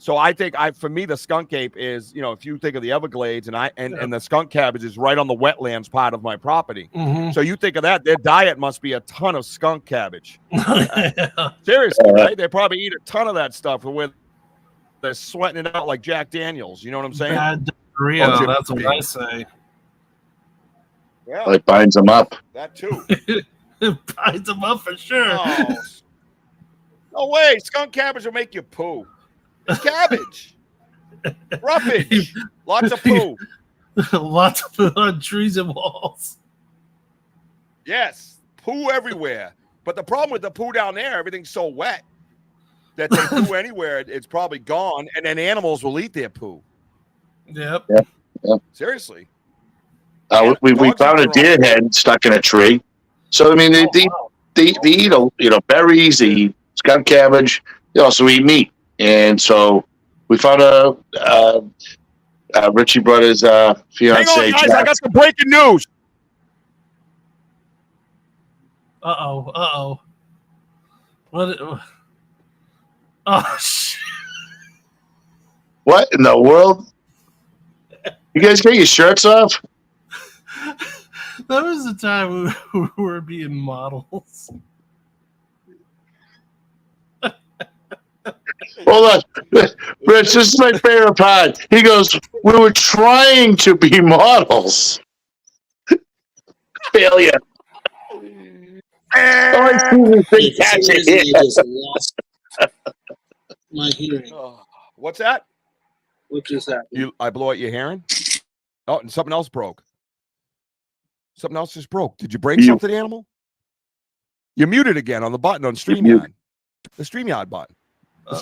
So I think for me, the skunk ape is, if you think of the Everglades and the skunk cabbage is right on the wetlands part of my property. So you think of that, their diet must be a ton of skunk cabbage. Seriously, right? They probably eat a ton of that stuff where they're sweating it out like Jack Daniels. You know what I'm saying? Bad diarrhea, that's what I say. Yeah. It binds them up. That too. It binds them up for sure. Oh. No way. Skunk cabbage will make you poo. It's cabbage. Roughage. Lots of poo. Lots of poo on trees and walls. Yes. Poo everywhere. But the problem with the poo down there, everything's so wet. that they poo anywhere, it's probably gone, and then animals will eat their poo. Yep. Seriously. We Dogs found a eat their deer own head stuck in a tree. So I mean, they Wow. eat berries, they eat skunk cabbage. They also eat meat, and so we found Richie brought his Hang fiance. on, guys, I got some breaking news. Uh-oh. What? Oh, shit. What in the world? You guys get your shirts off? That was the time we were being models. Hold on, Rich. This is my favorite part. He goes, "We were trying to be models." Failure. Seriously, I just lost my hearing. What's that? What just happened? I blow out your hearing? Oh, and something else broke. Something else just broke. Did you break something, animal? You're muted again on the button on StreamYard. The StreamYard button.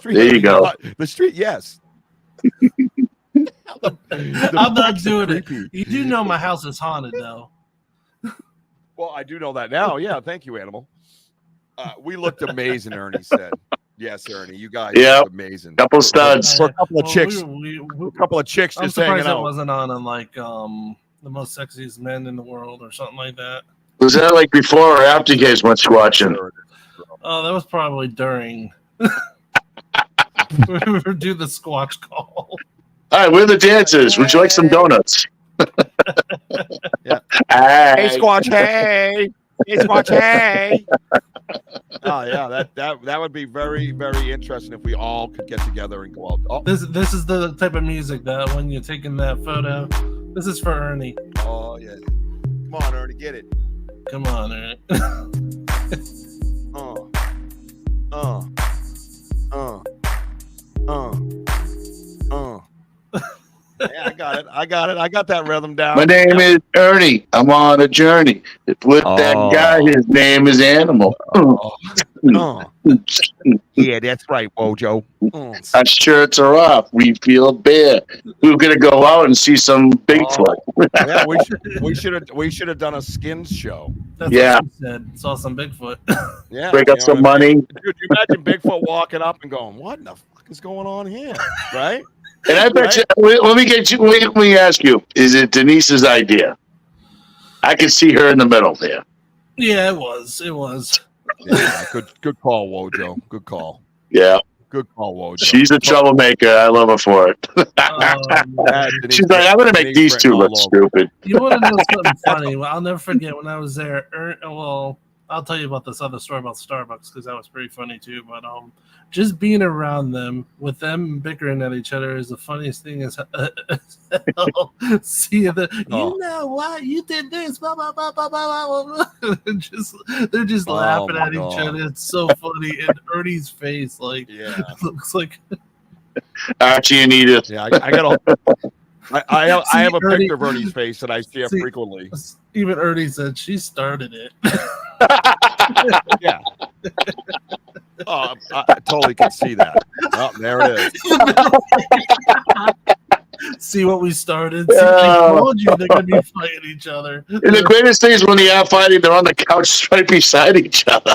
There you go. The street, yes. I'm not doing it. You do know my house is haunted, though. Well, I do know that now. Yeah, thank you, animal. We looked amazing, Ernie said. Yes, Ernie, you guys looked amazing. Couple studs. For a couple of chicks. We A couple of chicks I'm just hanging surprised it out. wasn't on like the most sexiest men in the world or something like that. Was that like before or after you guys went squatching? Oh, that was probably during. We were doing the squatch call. All right, we're the dancers. Would you like some donuts? Yeah. Hey, Hey, Squatch, hey. Hey, Squatch, hey. Oh, yeah, that would be very, very interesting if we all could get together and go out. Oh, This is the type of music that when you're taking that photo, this is for Ernie. oh yeah. Come on, Ernie, get it. Come on, Ernie. Uh, uh, uh, uh, uh. Yeah, I got it. I got that rhythm down. my name is Ernie. I'm on a journey. With that guy, his name is Animal. Yeah, that's right, Wojo. Our shirts are off. We feel bare. We were gonna go out and see some Bigfoot. Yeah, we should have done a skins show. That's Yeah. what she said. Saw some Bigfoot. Yeah, Break up you know some what I mean? money. Dude, you imagine Bigfoot walking up and going, "What in the fuck is going on here?" Right? And I bet you. Let me ask you: is it Denise's idea? I can see her in the middle there. Yeah, it was. It was. Yeah, good call, Wojo. Good call. Yeah, Good call, Wojo. she's a troublemaker. I love her for it. Denise She's like, I'm gonna make Denise these two written look all over. stupid. You want to know something funny? Well, I'll never forget when I was there. Well, I'll tell you about this other story about Starbucks because that was pretty funny too. But just being around them, with them bickering at each other, is the funniest thing. Is see the you know what you did this, blah blah blah blah blah blah. They're just laughing my at God. each other. It's so funny, and Ernie's face like Yeah. looks like Archie and Edith. Yeah, I got I have a Ernie- picture of Ernie's face that I share See- frequently. even Ernie said she started it. Yeah. Oh, I totally can see that. Oh, there it is. See what we started. See, I Oh. told you they're gonna be fighting each other. And the greatest thing is when they are fighting, they're on the couch right beside each other.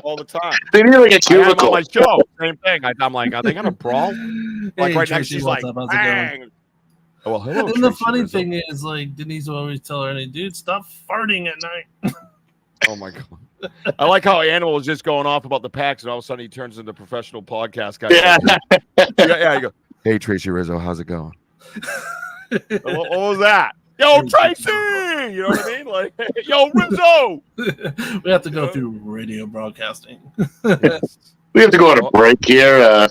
All the time. They need like a I had them on cubicle. my show. Same thing. I'm like, are they gonna brawl? Like Hey, right next, Tracy, she's what's like, up? How's it going? bang. Oh, well, hello. And the Tracy funny Rizzo. thing is, like Denise will always tell Ernie, "Dude, stop farting at night." Oh my god. I like how Animal is just going off about the packs, and all of a sudden he turns into a professional podcast guy. Yeah. yeah. You go, hey Tracy Rizzo, how's it going? what was that? Yo, Tracy! You know what I mean? Like, yo, Rizzo! We have to go through radio broadcasting. Yes. We have to go on a break here.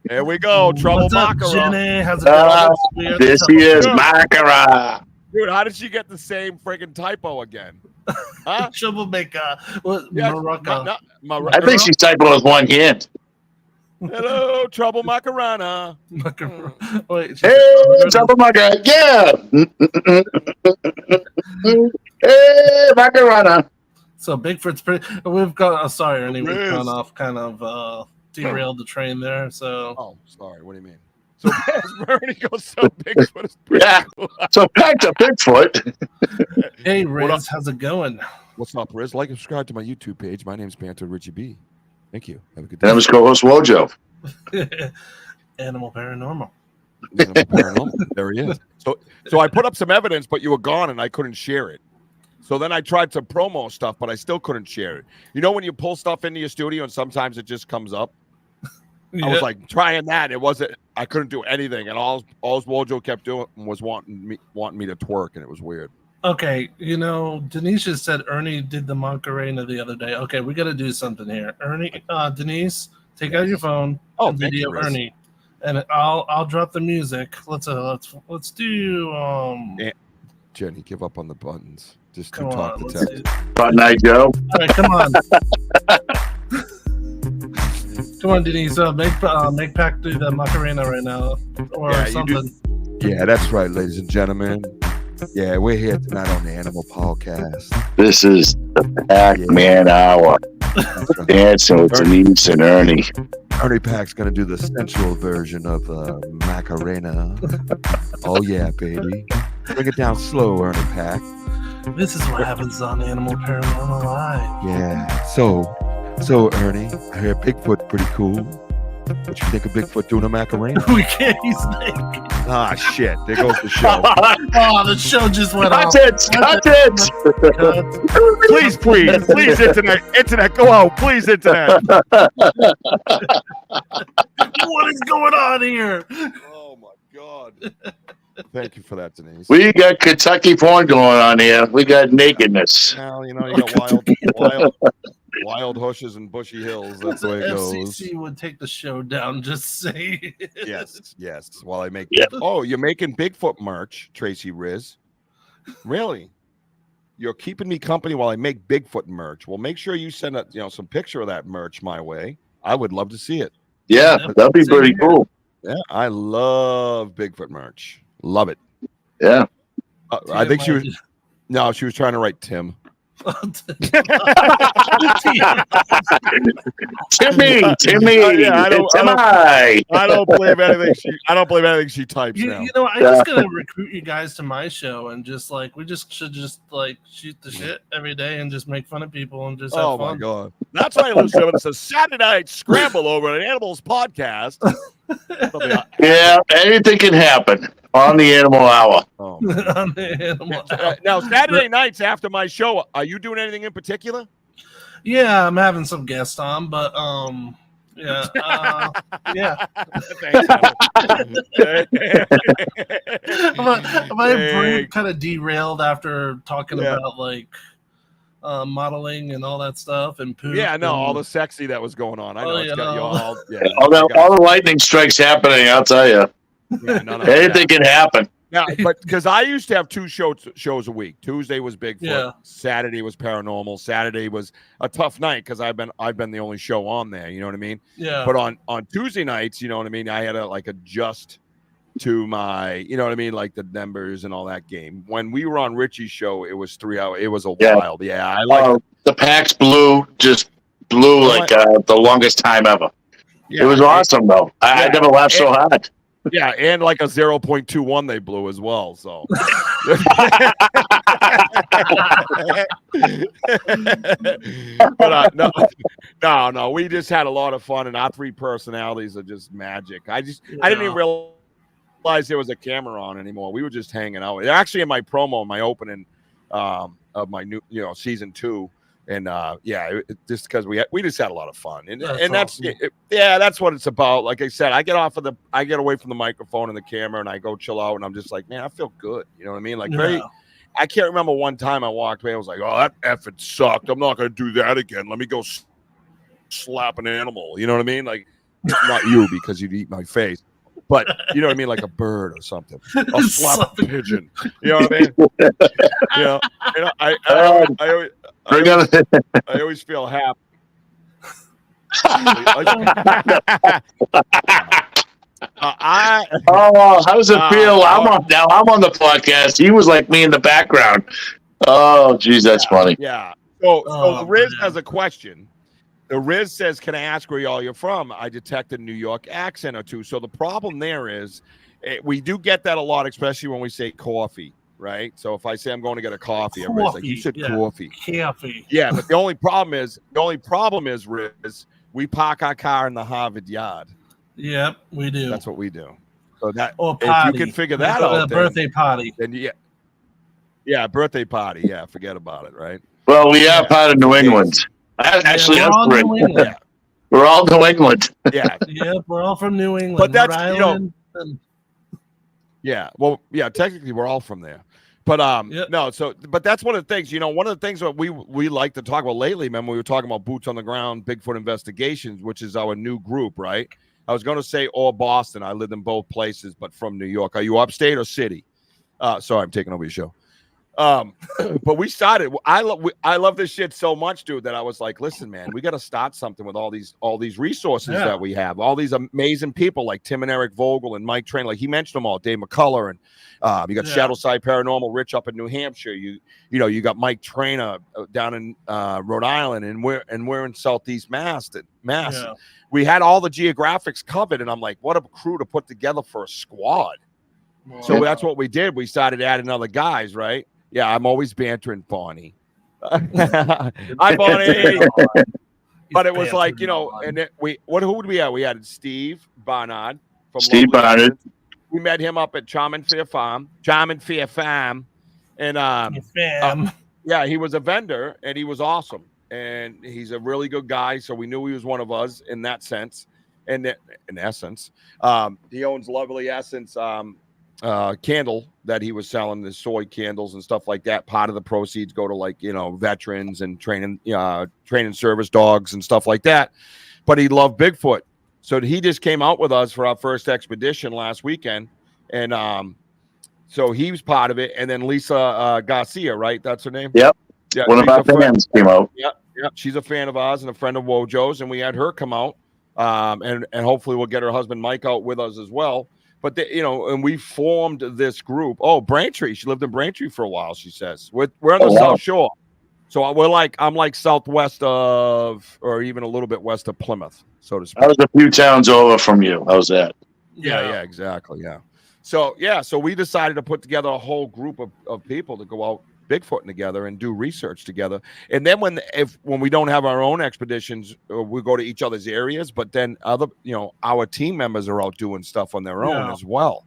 Here we go. Trouble What's up, Makara. Jenny? How's it going? We have to This tell- is Makara. Dude, how did she get the same freaking typo again? Huh? Troublemaker. What? Yeah, Morocco. I think she's typing with one hand. Hello, Trouble Macarena. Wait, Hey, Troublemaker. Yeah. Hey, Macarena. So Bigfoot's pretty. We've gone. Sorry, Ernie. We've Riz. gone off kind of derailed the train there. So Oh, sorry. What do you mean? So Bernie goes so Bigfoot is pretty Yeah. cool. So back to Bigfoot. hey, What up? Riz, how's it going? What's up, Riz? Like and subscribe to my YouTube page. My name's Banter Richie B. Thank you. Have a good day. And I was co-host Wojo. Animal Paranormal. Animal Paranormal. There he is. So I put up some evidence, but you were gone and I couldn't share it. So then I tried some promo stuff, but I still couldn't share it. You know when you pull stuff into your studio and sometimes it just comes up? I was like trying that. It wasn't. I couldn't do anything, and all Wojo kept doing was wanting me to twerk, and it was weird. Okay, Denise just said Ernie did the Macarena the other day. Okay, we got to do something here. Ernie, Denise, take out your phone. Oh, and thank video you, Riz. Ernie, and I'll drop the music. Let's do Jenny, give up on the buttons. Just to Come talk on, to let's text. do- Button Night Joe. All right, come on. Come on, Denise. Make Pac do the Macarena right now, or Yeah, you something. Yeah, that's right, ladies and gentlemen. Yeah, we're here tonight on the Animal Podcast. This is the Pac-Man Hour. That's right. Dancing with Denise and Ernie. Ernie Pac's gonna do the sensual version of Macarena. Oh yeah, baby. Bring it down slow, Ernie Pac. This is what happens on Animal Paranormal Live. Yeah. So Ernie, I heard Bigfoot pretty cool. What you think of Bigfoot doing a Macarena? We can't use that. Ah, shit. There goes the show. Oh, the show just went off. Cut it! Please, internet, go out. Please, internet. What is going on here? Oh my God. Thank you for that, Denise. We got Kentucky porn going on here. We got nakedness. Well, you got wild hushes and bushy hills. That's the way it goes. FCC would take the show down. Just say Yes. While I make. Yeah. Oh, you're making Bigfoot merch, Tracy Riz. Really? You're keeping me company while I make Bigfoot merch. Well, make sure you send some picture of that merch my way. I would love to see it. Yeah, that'd be pretty cool. Yeah, I love Bigfoot merch. Love it. Yeah. I think she was. No, she was trying to write Tim. Timmy. Yeah, I don't believe anything. I don't believe anything she types now. I just gotta recruit you guys to my show and just we should shoot the shit every day and just make fun of people and just have Oh fun. my God. That's why I listen to it. It's a Saturday night scramble over at Animals Podcast. Yeah, anything can happen on the Animal Hour. Oh, On the Animal Hour. now, Saturday nights after my show, are you doing anything in particular? Yeah, I'm having some guests on, but yeah. Thanks, My brain kind of derailed after talking about modeling and all that stuff and poop. Yeah, no, and, all the sexy that was going on. I know it's got you all. Yeah, All the lightning strikes happening, I'll tell you. Anything can happen. Yeah, but because I used to have two shows a week. Tuesday was Bigfoot. Yeah. Saturday was Paranormal. Saturday was a tough night because I've been the only show on there. You know what I mean? Yeah. But on Tuesday nights, you know what I mean, I had to adjust to my, you know what I mean, like the numbers and all that game. When we were on Richie's show, it was 3 hours. It was wild. Yeah, I like the PAX blew like the longest time ever. Yeah, it was awesome though. I never laughed so hard. Yeah, and like a 0.21 they blew as well. So, but no, we just had a lot of fun, and our three personalities are just magic. I didn't even realize there was a camera on anymore. We were just hanging out. Actually, in my promo, my opening of my new, season 2. And just because we just had a lot of fun, and that's awesome. That's what it's about. Like I said, I get away from the microphone and the camera, and I go chill out, and I'm just like, man, I feel good. You know what I mean? Like I can't remember one time I walked away. I was like, oh, that effort sucked. I'm not going to do that again. Let me go slap an animal. You know what I mean? Like not you because you'd eat my face. But you know what I mean, like a bird or something. I'll slap a pigeon. You know what I mean? I always feel happy. How does it feel? I'm on the podcast. He was like me in the background. Oh, geez, that's funny. Yeah. So Riz has a question. The Riz says, "Can I ask where y'all you're from?" I detect a New York accent or two. So the problem there is, we do get that a lot, especially when we say coffee, right? So if I say I'm going to get a coffee, everybody's like, "You said coffee." Coffee. Yeah, but the only problem is, Riz, we park our car in the Harvard yard. Yep, we do. That's what we do. So that or if party. you can figure that out, birthday party. Then yeah, birthday party. Yeah, forget about it, right? Well, we are part of New England. Actually, we're all New England. We're all New England. Yeah, yeah, we're all from New England. But that's Rhode Island, yeah. Well, yeah, technically we're all from there. But no, so but that's one of the things, one of the things that we like to talk about lately, man, we were talking about Boots on the Ground, Bigfoot Investigations, which is our new group, right? I was going to say or Boston. I lived in both places, but from New York. Are you upstate or city? Sorry, I'm taking over your show. But we started. I love this shit so much, dude, that I was like, listen, man, we got to start something with all these resources that we have, all these amazing people like Tim and Eric Vogel and Mike Train, like he mentioned them all, Dave McCullough, and you got Shadowside Paranormal, Rich up in New Hampshire. You got Mike Trainer down in Rhode Island, and we're in Southeast Mass. Yeah. We had all the geographics covered, and I'm like, what a crew to put together for a squad. Wow. So that's what we did. We started adding other guys, right? Yeah, I'm always bantering Bonnie. Hi, Bonnie. But it was like, and then who would we have? We had Steve Barnard from Steve Barnard. We met him up at Charming Fair Farm. And yeah, he was a vendor and he was awesome. And he's a really good guy. So we knew he was one of us in that sense. And in essence, he owns Lovely Essence candle that he was selling, the soy candles and stuff like that. Part of the proceeds go to veterans and training service dogs and stuff like that. But he loved Bigfoot. So he just came out with us for our first expedition last weekend. And so he was part of it. And then Lisa Garcia, right? That's her name? Yep. Yeah, one of our fans came out. Yep. She's a fan of ours and a friend of Wojo's. And we had her come out. And hopefully we'll get her husband Mike out with us as well. But and we formed this group. Oh, Braintree. She lived in Braintree for a while, she says. We're on the South Shore. So I'm like southwest of, or even a little bit west of Plymouth, so to speak. I was a few towns over from you. How's that? Yeah, exactly. Yeah. So we decided to put together a whole group of people to go out Bigfooting together and do research together. And then when we don't have our own expeditions, we go to each other's areas, but then our team members are out doing stuff on their own as well.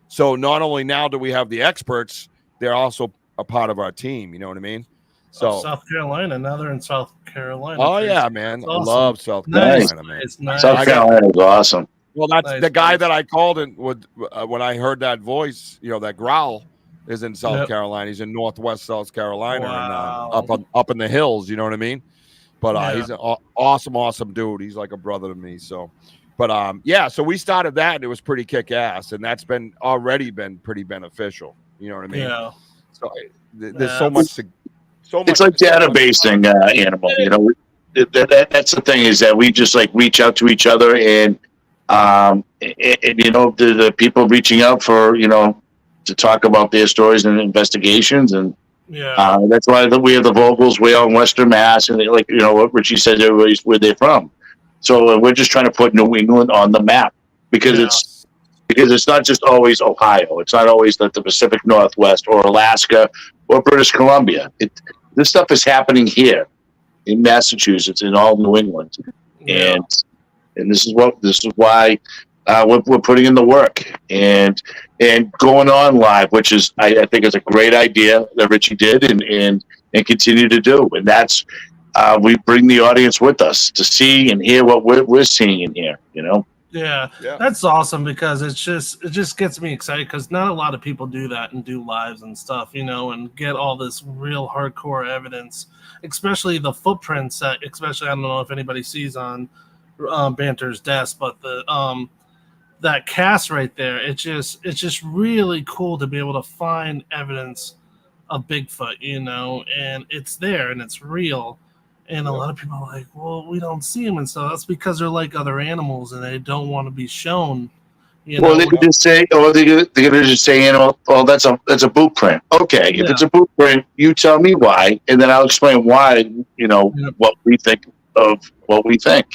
So not only now do we have the experts, they're also a part of our team. You know what I mean? So South Carolina, now they're in South Carolina. Oh yeah, man. Awesome. I love South Carolina, man. It's nice. South Carolina is awesome. Well, that's the guy that I called and when I heard that voice, that growl, is in South Carolina. He's in Northwest South Carolina and up in the hills. You know what I mean? But he's an awesome dude. He's like a brother to me. So, but so we started that and it was pretty kick ass, and that's already been pretty beneficial. You know what I mean? Yeah. So there's so much. It's like databasing animal. That's the thing, is that we just reach out to each other and the people reaching out for to talk about their stories and investigations, and that's why we have the Vogels way out in Western Mass, and what Richie said, everybody's where they're from. So we're just trying to put New England on the map because it's not just always Ohio. It's not always the Pacific Northwest or Alaska or British Columbia. This stuff is happening here in Massachusetts, in all New England, and this is why we're putting in the work and going on live, which is I think is a great idea that Richie did and continue to do, and that's we bring the audience with us to see and hear what we're seeing in here. Yeah, that's awesome because it just gets me excited because not a lot of people do that and do lives and stuff, and get all this real hardcore evidence, especially the footprints that, especially I don't know if anybody sees on Banter's desk, but the that cast right there, it's just really cool to be able to find evidence of Bigfoot, and it's there and it's real. And a lot of people are like, well, we don't see them and stuff. That's because they're like other animals and they don't want to be shown. Well, they could just say, or they're gonna just say, oh, that's a boot print. Okay, if it's a boot print, you tell me why, and then I'll explain why. What we think of what we think.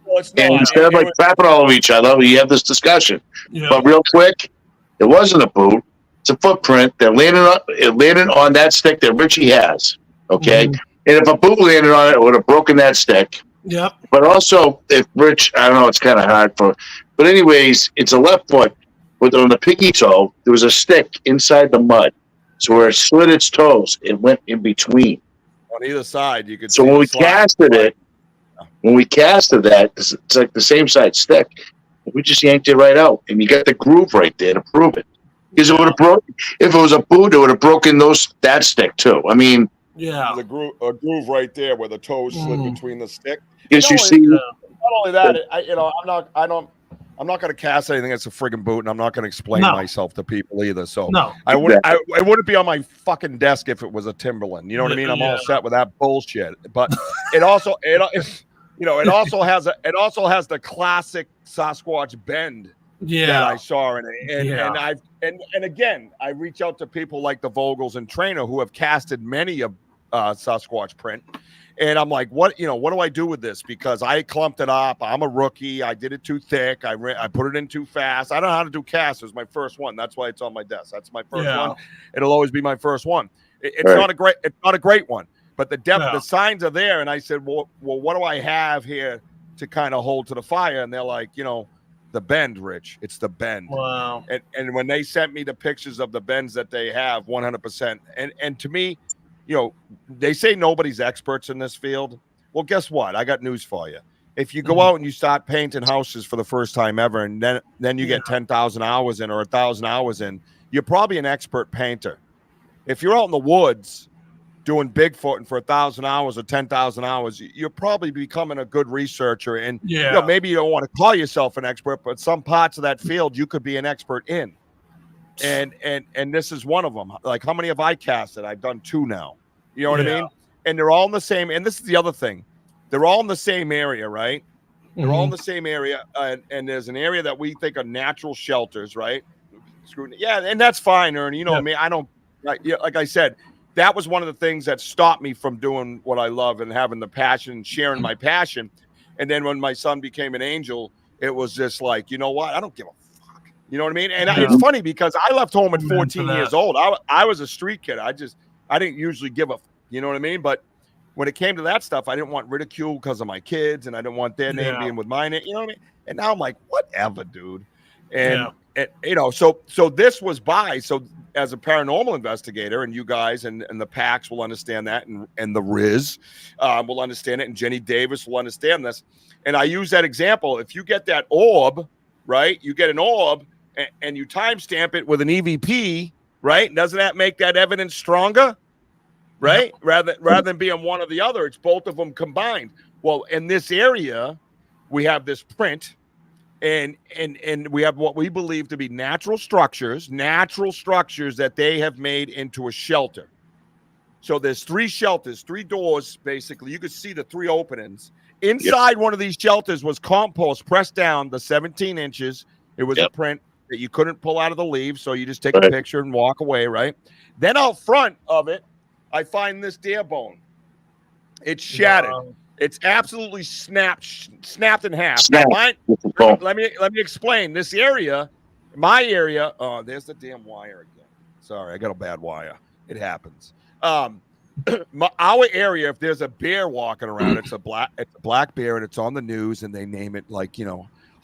Well, it's And not. instead of like crapping all over each other, we have this discussion. Yeah. But real quick, it wasn't a boot. It's a footprint. It landed on that stick that Richie has. Okay. Mhm. And if a boot landed on it, it would have broken that stick. Yep. But also, if Rich, I don't know, it's kind of hard but anyways, it's a left foot with on the pinky toe. There was a stick inside the mud, so where it slid its toes, it went in between. On either side, you could. So see when the we slide. casted it, it's like the same side stick. We just yanked it right out, and you got the groove right there to prove it. Because it would have broken. If it was a boot, it would have broken that stick too. I mean, Yeah. The groove right there where the toes slid between the stick. because you know, see, Not only that, I'm not going to cast anything that's a friggin' boot, and I'm not going to explain No. myself to people either. So No. I wouldn't be on my fucking desk if it was a Timberland. You know what I mean? I'm all Yeah. set with that bullshit. But it also it also has the classic Sasquatch bend that Yeah. I saw in it. And again, I reach out to people like the Vogels and Trainer who have casted many of Sasquatch print. And I'm like, what do I do with this? Because I clumped it up. I'm a rookie. I did it too thick. I put it in too fast. I don't know how to do casts. It was my first one. That's why it's on my desk. That's my first one. It'll always be my first one. It's Right. not a great one, but the depth, No. the signs are there. And I said, well, what do I have here to kind of hold to the fire? And they're like, the bend, Rich. It's the bend. Wow. And when they sent me the pictures of the bends that they have, 100%. And to me, they say nobody's experts in this field. Well, guess what? I got news for you. If you go out and you start painting houses for the first time ever, and then you get 10,000 hours in or 1,000 hours in, you're probably an expert painter. If you're out in the woods doing Bigfooting for 1,000 hours or 10,000 hours, you're probably becoming a good researcher. And maybe you don't want to call yourself an expert, but some parts of that field you could be an expert in. And this is one of them. Like, how many have I casted? I've done 2 now. You know what I mean? And they're all in the same. And this is the other thing. They're all in the same area, right? They're all in the same area. And there's an area that we think are natural shelters, right? Yeah, and that's fine, Ernie. You know what I mean? I don't, like I said, that was one of the things that stopped me from doing what I love and having the passion, sharing my passion. And then when my son became an angel, it was just like, you know what? I don't give a fuck. You know what I mean? And it's funny because I left home at 14 years old. I was a street kid. I didn't usually give a, you know what I mean? But when it came to that stuff, I didn't want ridicule because of my kids, and I didn't want their name being with my name. You know what I mean? And now I'm like, whatever, dude. And so this was so as a paranormal investigator, and you guys and the PAX will understand that, and the Riz will understand it, and Jenny Davis will understand this. And I use that example. If you get that orb, right? You get an orb, and you timestamp it with an EVP, right? Doesn't that make that evidence stronger? Right? Rather than being one or the other, it's both of them combined. Well, in this area, we have this print, and we have what we believe to be natural structures that they have made into a shelter. So there's 3 shelters, 3 doors, basically. You could see the 3 openings. Inside one of these shelters was compost pressed down the 17 inches. It was a print that you couldn't pull out of the leaves, so you just take a picture and walk away, right? Then out front of it, I find this deer bone. It's shattered. Wow. It's absolutely snapped in half. Let me explain. This area, my area. Oh, there's the damn wire again. Sorry, I got a bad wire. It happens. Our area, if there's a bear walking around, it's a black bear, and it's on the news, and they name it like,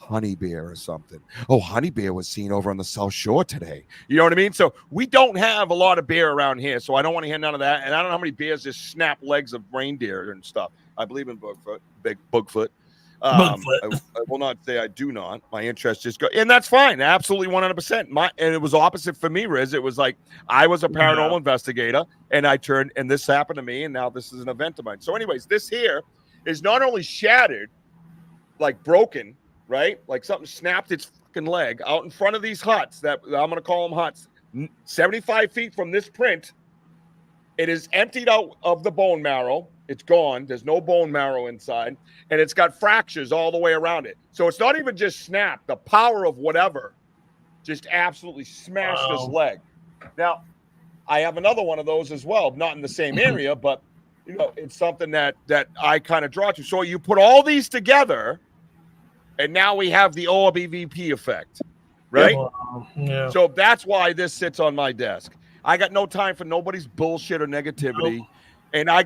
Honey Bear or something. Oh, Honey Bear was seen over on the South Shore today. You know what I mean? So we don't have a lot of bear around here, so I don't want to hear none of that. And I don't know how many bears just snap legs of reindeer and stuff. I believe in Bigfoot. I will not say I do not. My interest just go, and that's fine. Absolutely 100%. And it was opposite for me, Riz. It was like I was a paranormal investigator, and I turned, and this happened to me, and now this is an event of mine. So, anyways, this here is not only shattered, like broken, right? Like something snapped its fucking leg out in front of these huts that I'm going to call them huts. 75 feet from this print, it is emptied out of the bone marrow. It's gone. There's no bone marrow inside, and it's got fractures all the way around it. So it's not even just snapped. The power of whatever just absolutely smashed his leg. Now, I have another one of those as well, not in the same area, but it's something that I kind of draw to. So you put all these together, and now we have the OBVP effect, right? Yeah. So that's why this sits on my desk. I got no time for nobody's bullshit or negativity. Nope. And I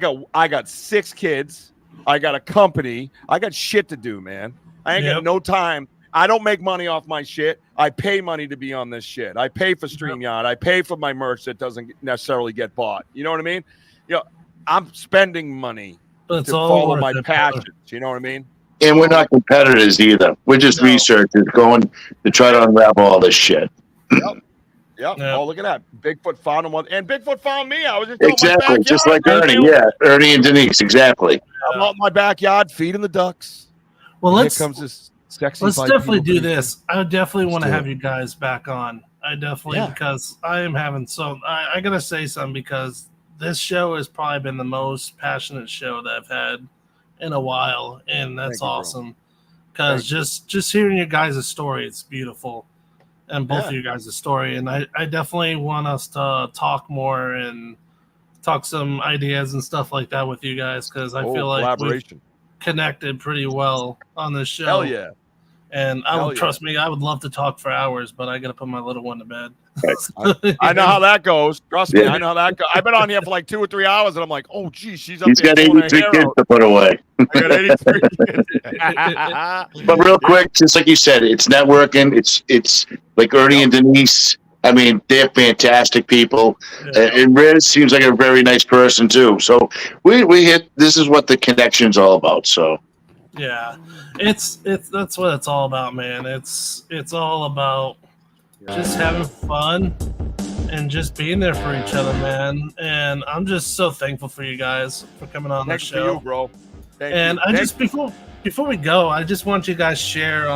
got 6 kids. I got a company. I got shit to do, man. I ain't got no time. I don't make money off my shit. I pay money to be on this shit. I pay for StreamYard. I pay for my merch that doesn't necessarily get bought. You know what I mean? I'm spending money to follow my passions. You know what I mean? And we're not competitors either. We're just researchers going to try to unravel all this shit. Yep. Oh, look at that. Bigfoot found him. And Bigfoot found me. I was just exactly, just like Ernie. Yeah, Ernie and Denise. Exactly. I'm out in my backyard feeding the ducks. Well, let's definitely do this. I definitely want to have you guys back on. I definitely, because I am having I got to say something, because this show has probably been the most passionate show that I've had in a while. And that's awesome. Because just hearing your guys' story, it's beautiful. And both of you guys' story. And I definitely want us to talk more and talk some ideas and stuff like that with you guys, because I feel like we've connected pretty well on this show. Hell yeah. And trust me, I would love to talk for hours, but I got to put my little one to bed. I know how that goes. Trust me, I know how that goes. I've been on here for like 2 or 3 hours, and I'm like, oh, geez, she's up there. He's got 83 kids to put away. I got 83 kids. But real quick, just like you said, it's networking. It's like Ernie and Denise. I mean, they're fantastic people. And Riz seems like a very nice person, too. So we hit, this is what the connection's all about, so. Yeah, it's that's what it's all about, man. It's all about just having fun and just being there for each other, man. And I'm just so thankful for you guys for coming on the show. Thanks for you, bro. And I just before we go, I just want you guys to share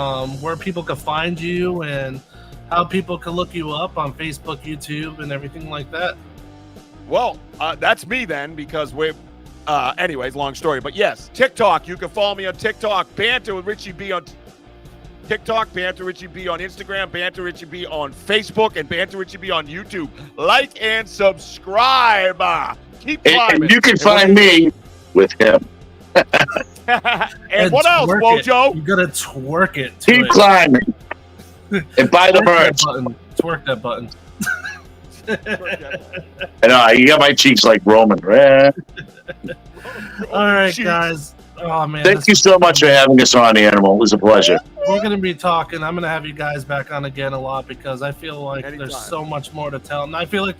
where people can find you and how people can look you up on Facebook, YouTube, and everything like that. Well, that's me then, because we're. Anyways, long story, but yes, TikTok. You can follow me on TikTok, Banter with Richie B on TikTok, Banter Richie B on Instagram, Banter Richie B on Facebook, and Banter Richie B on YouTube. Like and subscribe. Keep climbing. And you can find me with him. and what else, Mojo? You gotta twerk it. Keep climbing. And buy the merch. Twerk that button. I know, you got my cheeks like Roman. All right, guys. Oh man! Thank you so much for having us on, Animal. It was a pleasure. We're gonna be talking. I'm gonna have you guys back on again a lot, because I feel like there's so much more to tell, and I feel like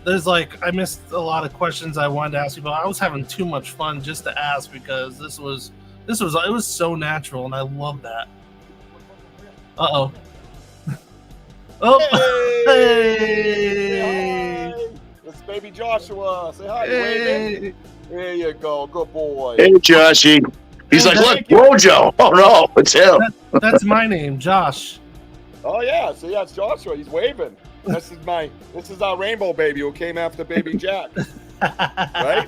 there's like I missed a lot of questions I wanted to ask you, but I was having too much fun just to ask, because it was so natural, and I love that. Oh. Hey! It's baby Joshua. Say hi. Hey. There you go. Good boy. Hey, Joshy. He's like, look, Mojo. Oh, no, it's him. That's my name, Josh. Oh, yeah. So, yeah, it's Joshua. He's waving. This is our rainbow baby who came after baby Jack. Right?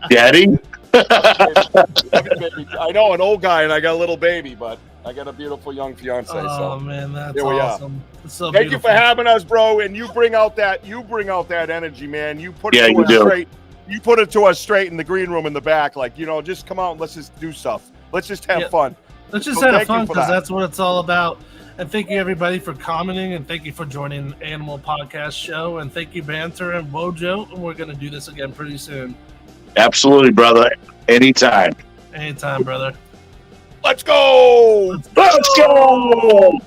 Daddy? I know, an old guy, and I got a little baby, but I got a beautiful young fiance. Oh man, that's here we awesome. Are. So thank you for having us, bro. And you bring out that energy, man. You put it to us straight. You put it to us straight in the green room in the back, like, just come out and let's just do stuff. Let's just have fun. Let's just have fun, because that's what it's all about. And thank you everybody for commenting, and thank you for joining the Animal Podcast Show, and thank you Banter and Wojo. And we're gonna do this again pretty soon. Absolutely, brother. Anytime. Anytime, brother. Let's go! Let's go!